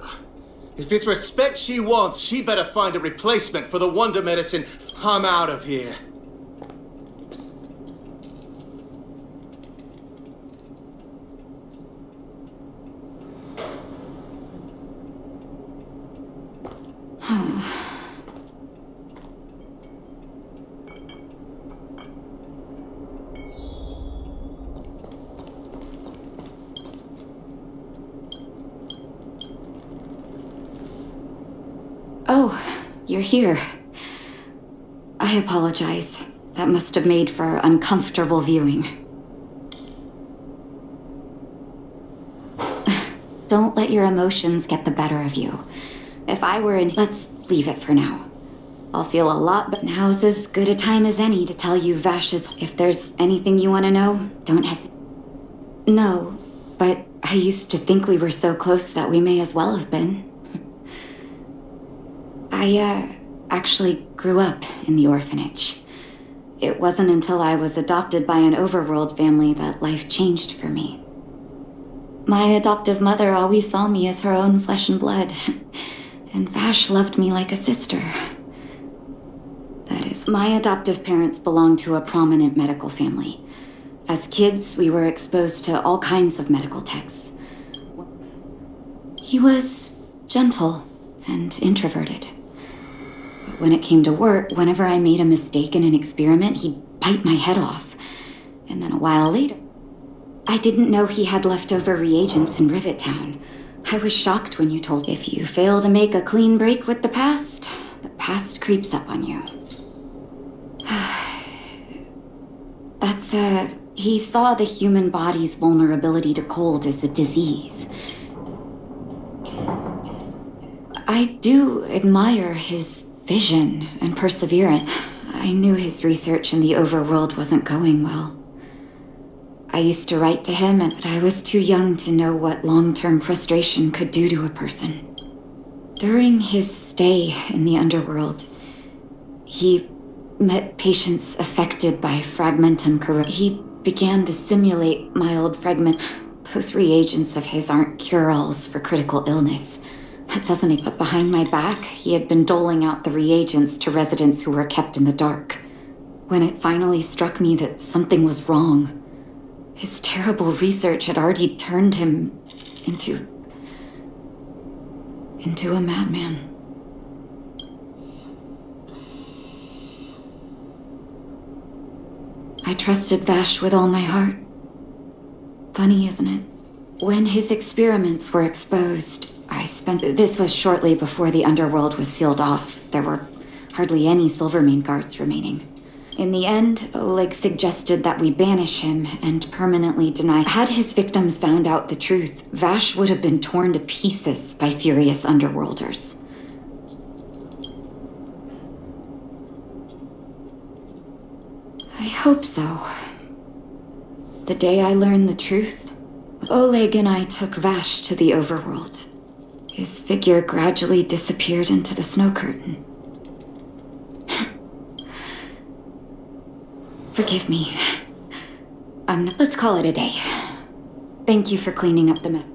If it's respect she wants, she better find a replacement for the wonder medicine. I'm out of here. Oh, you're here. I apologize. That must have made for uncomfortable viewing. Don't let your emotions get the better of you. If I were in... Let's leave it for now. I'll feel a lot, but now's as good a time as any to tell you Vash's... If there's anything you want to know, don't hesitate. No, but I used to think we were so close that we may as well have been. I, actually grew up in the orphanage. It wasn't until I was adopted by an overworld family that life changed for me. My adoptive mother always saw me as her own flesh and blood, and Vash loved me like a sister. That is, my adoptive parents belonged to a prominent medical family. As kids, we were exposed to all kinds of medical texts. He was gentle and introverted. But when it came to work, whenever I made a mistake in an experiment, he'd bite my head off. And then a while later, I didn't know he had leftover reagents in Rivet Town. I was shocked when you told if you fail to make a clean break with the past creeps up on you. He saw the human body's vulnerability to cold as a disease. I do admire his vision and perseverance. I knew his research in the overworld wasn't going well. I used to write to him, but I was too young to know what long-term frustration could do to a person. During his stay in the underworld, he met patients affected by fragmentum corruption. He began to simulate mild fragment. Those reagents of his aren't cure-alls for critical illness. That doesn't... But behind my back, he had been doling out the reagents to residents who were kept in the dark. When it finally struck me that something was wrong, his terrible research had already turned him into a madman. I trusted Vash with all my heart. Funny, isn't it? When his experiments were exposed, this was shortly before the underworld was sealed off. There were hardly any Silvermane guards remaining. In the end, Oleg suggested that we banish him and permanently deny. Had his victims found out the truth, Vash would have been torn to pieces by furious underworlders. I hope so. The day I learned the truth, Oleg and I took Vash to the overworld. His figure gradually disappeared into the snow curtain. Forgive me. Let's call it a day. Thank you for cleaning up the mess.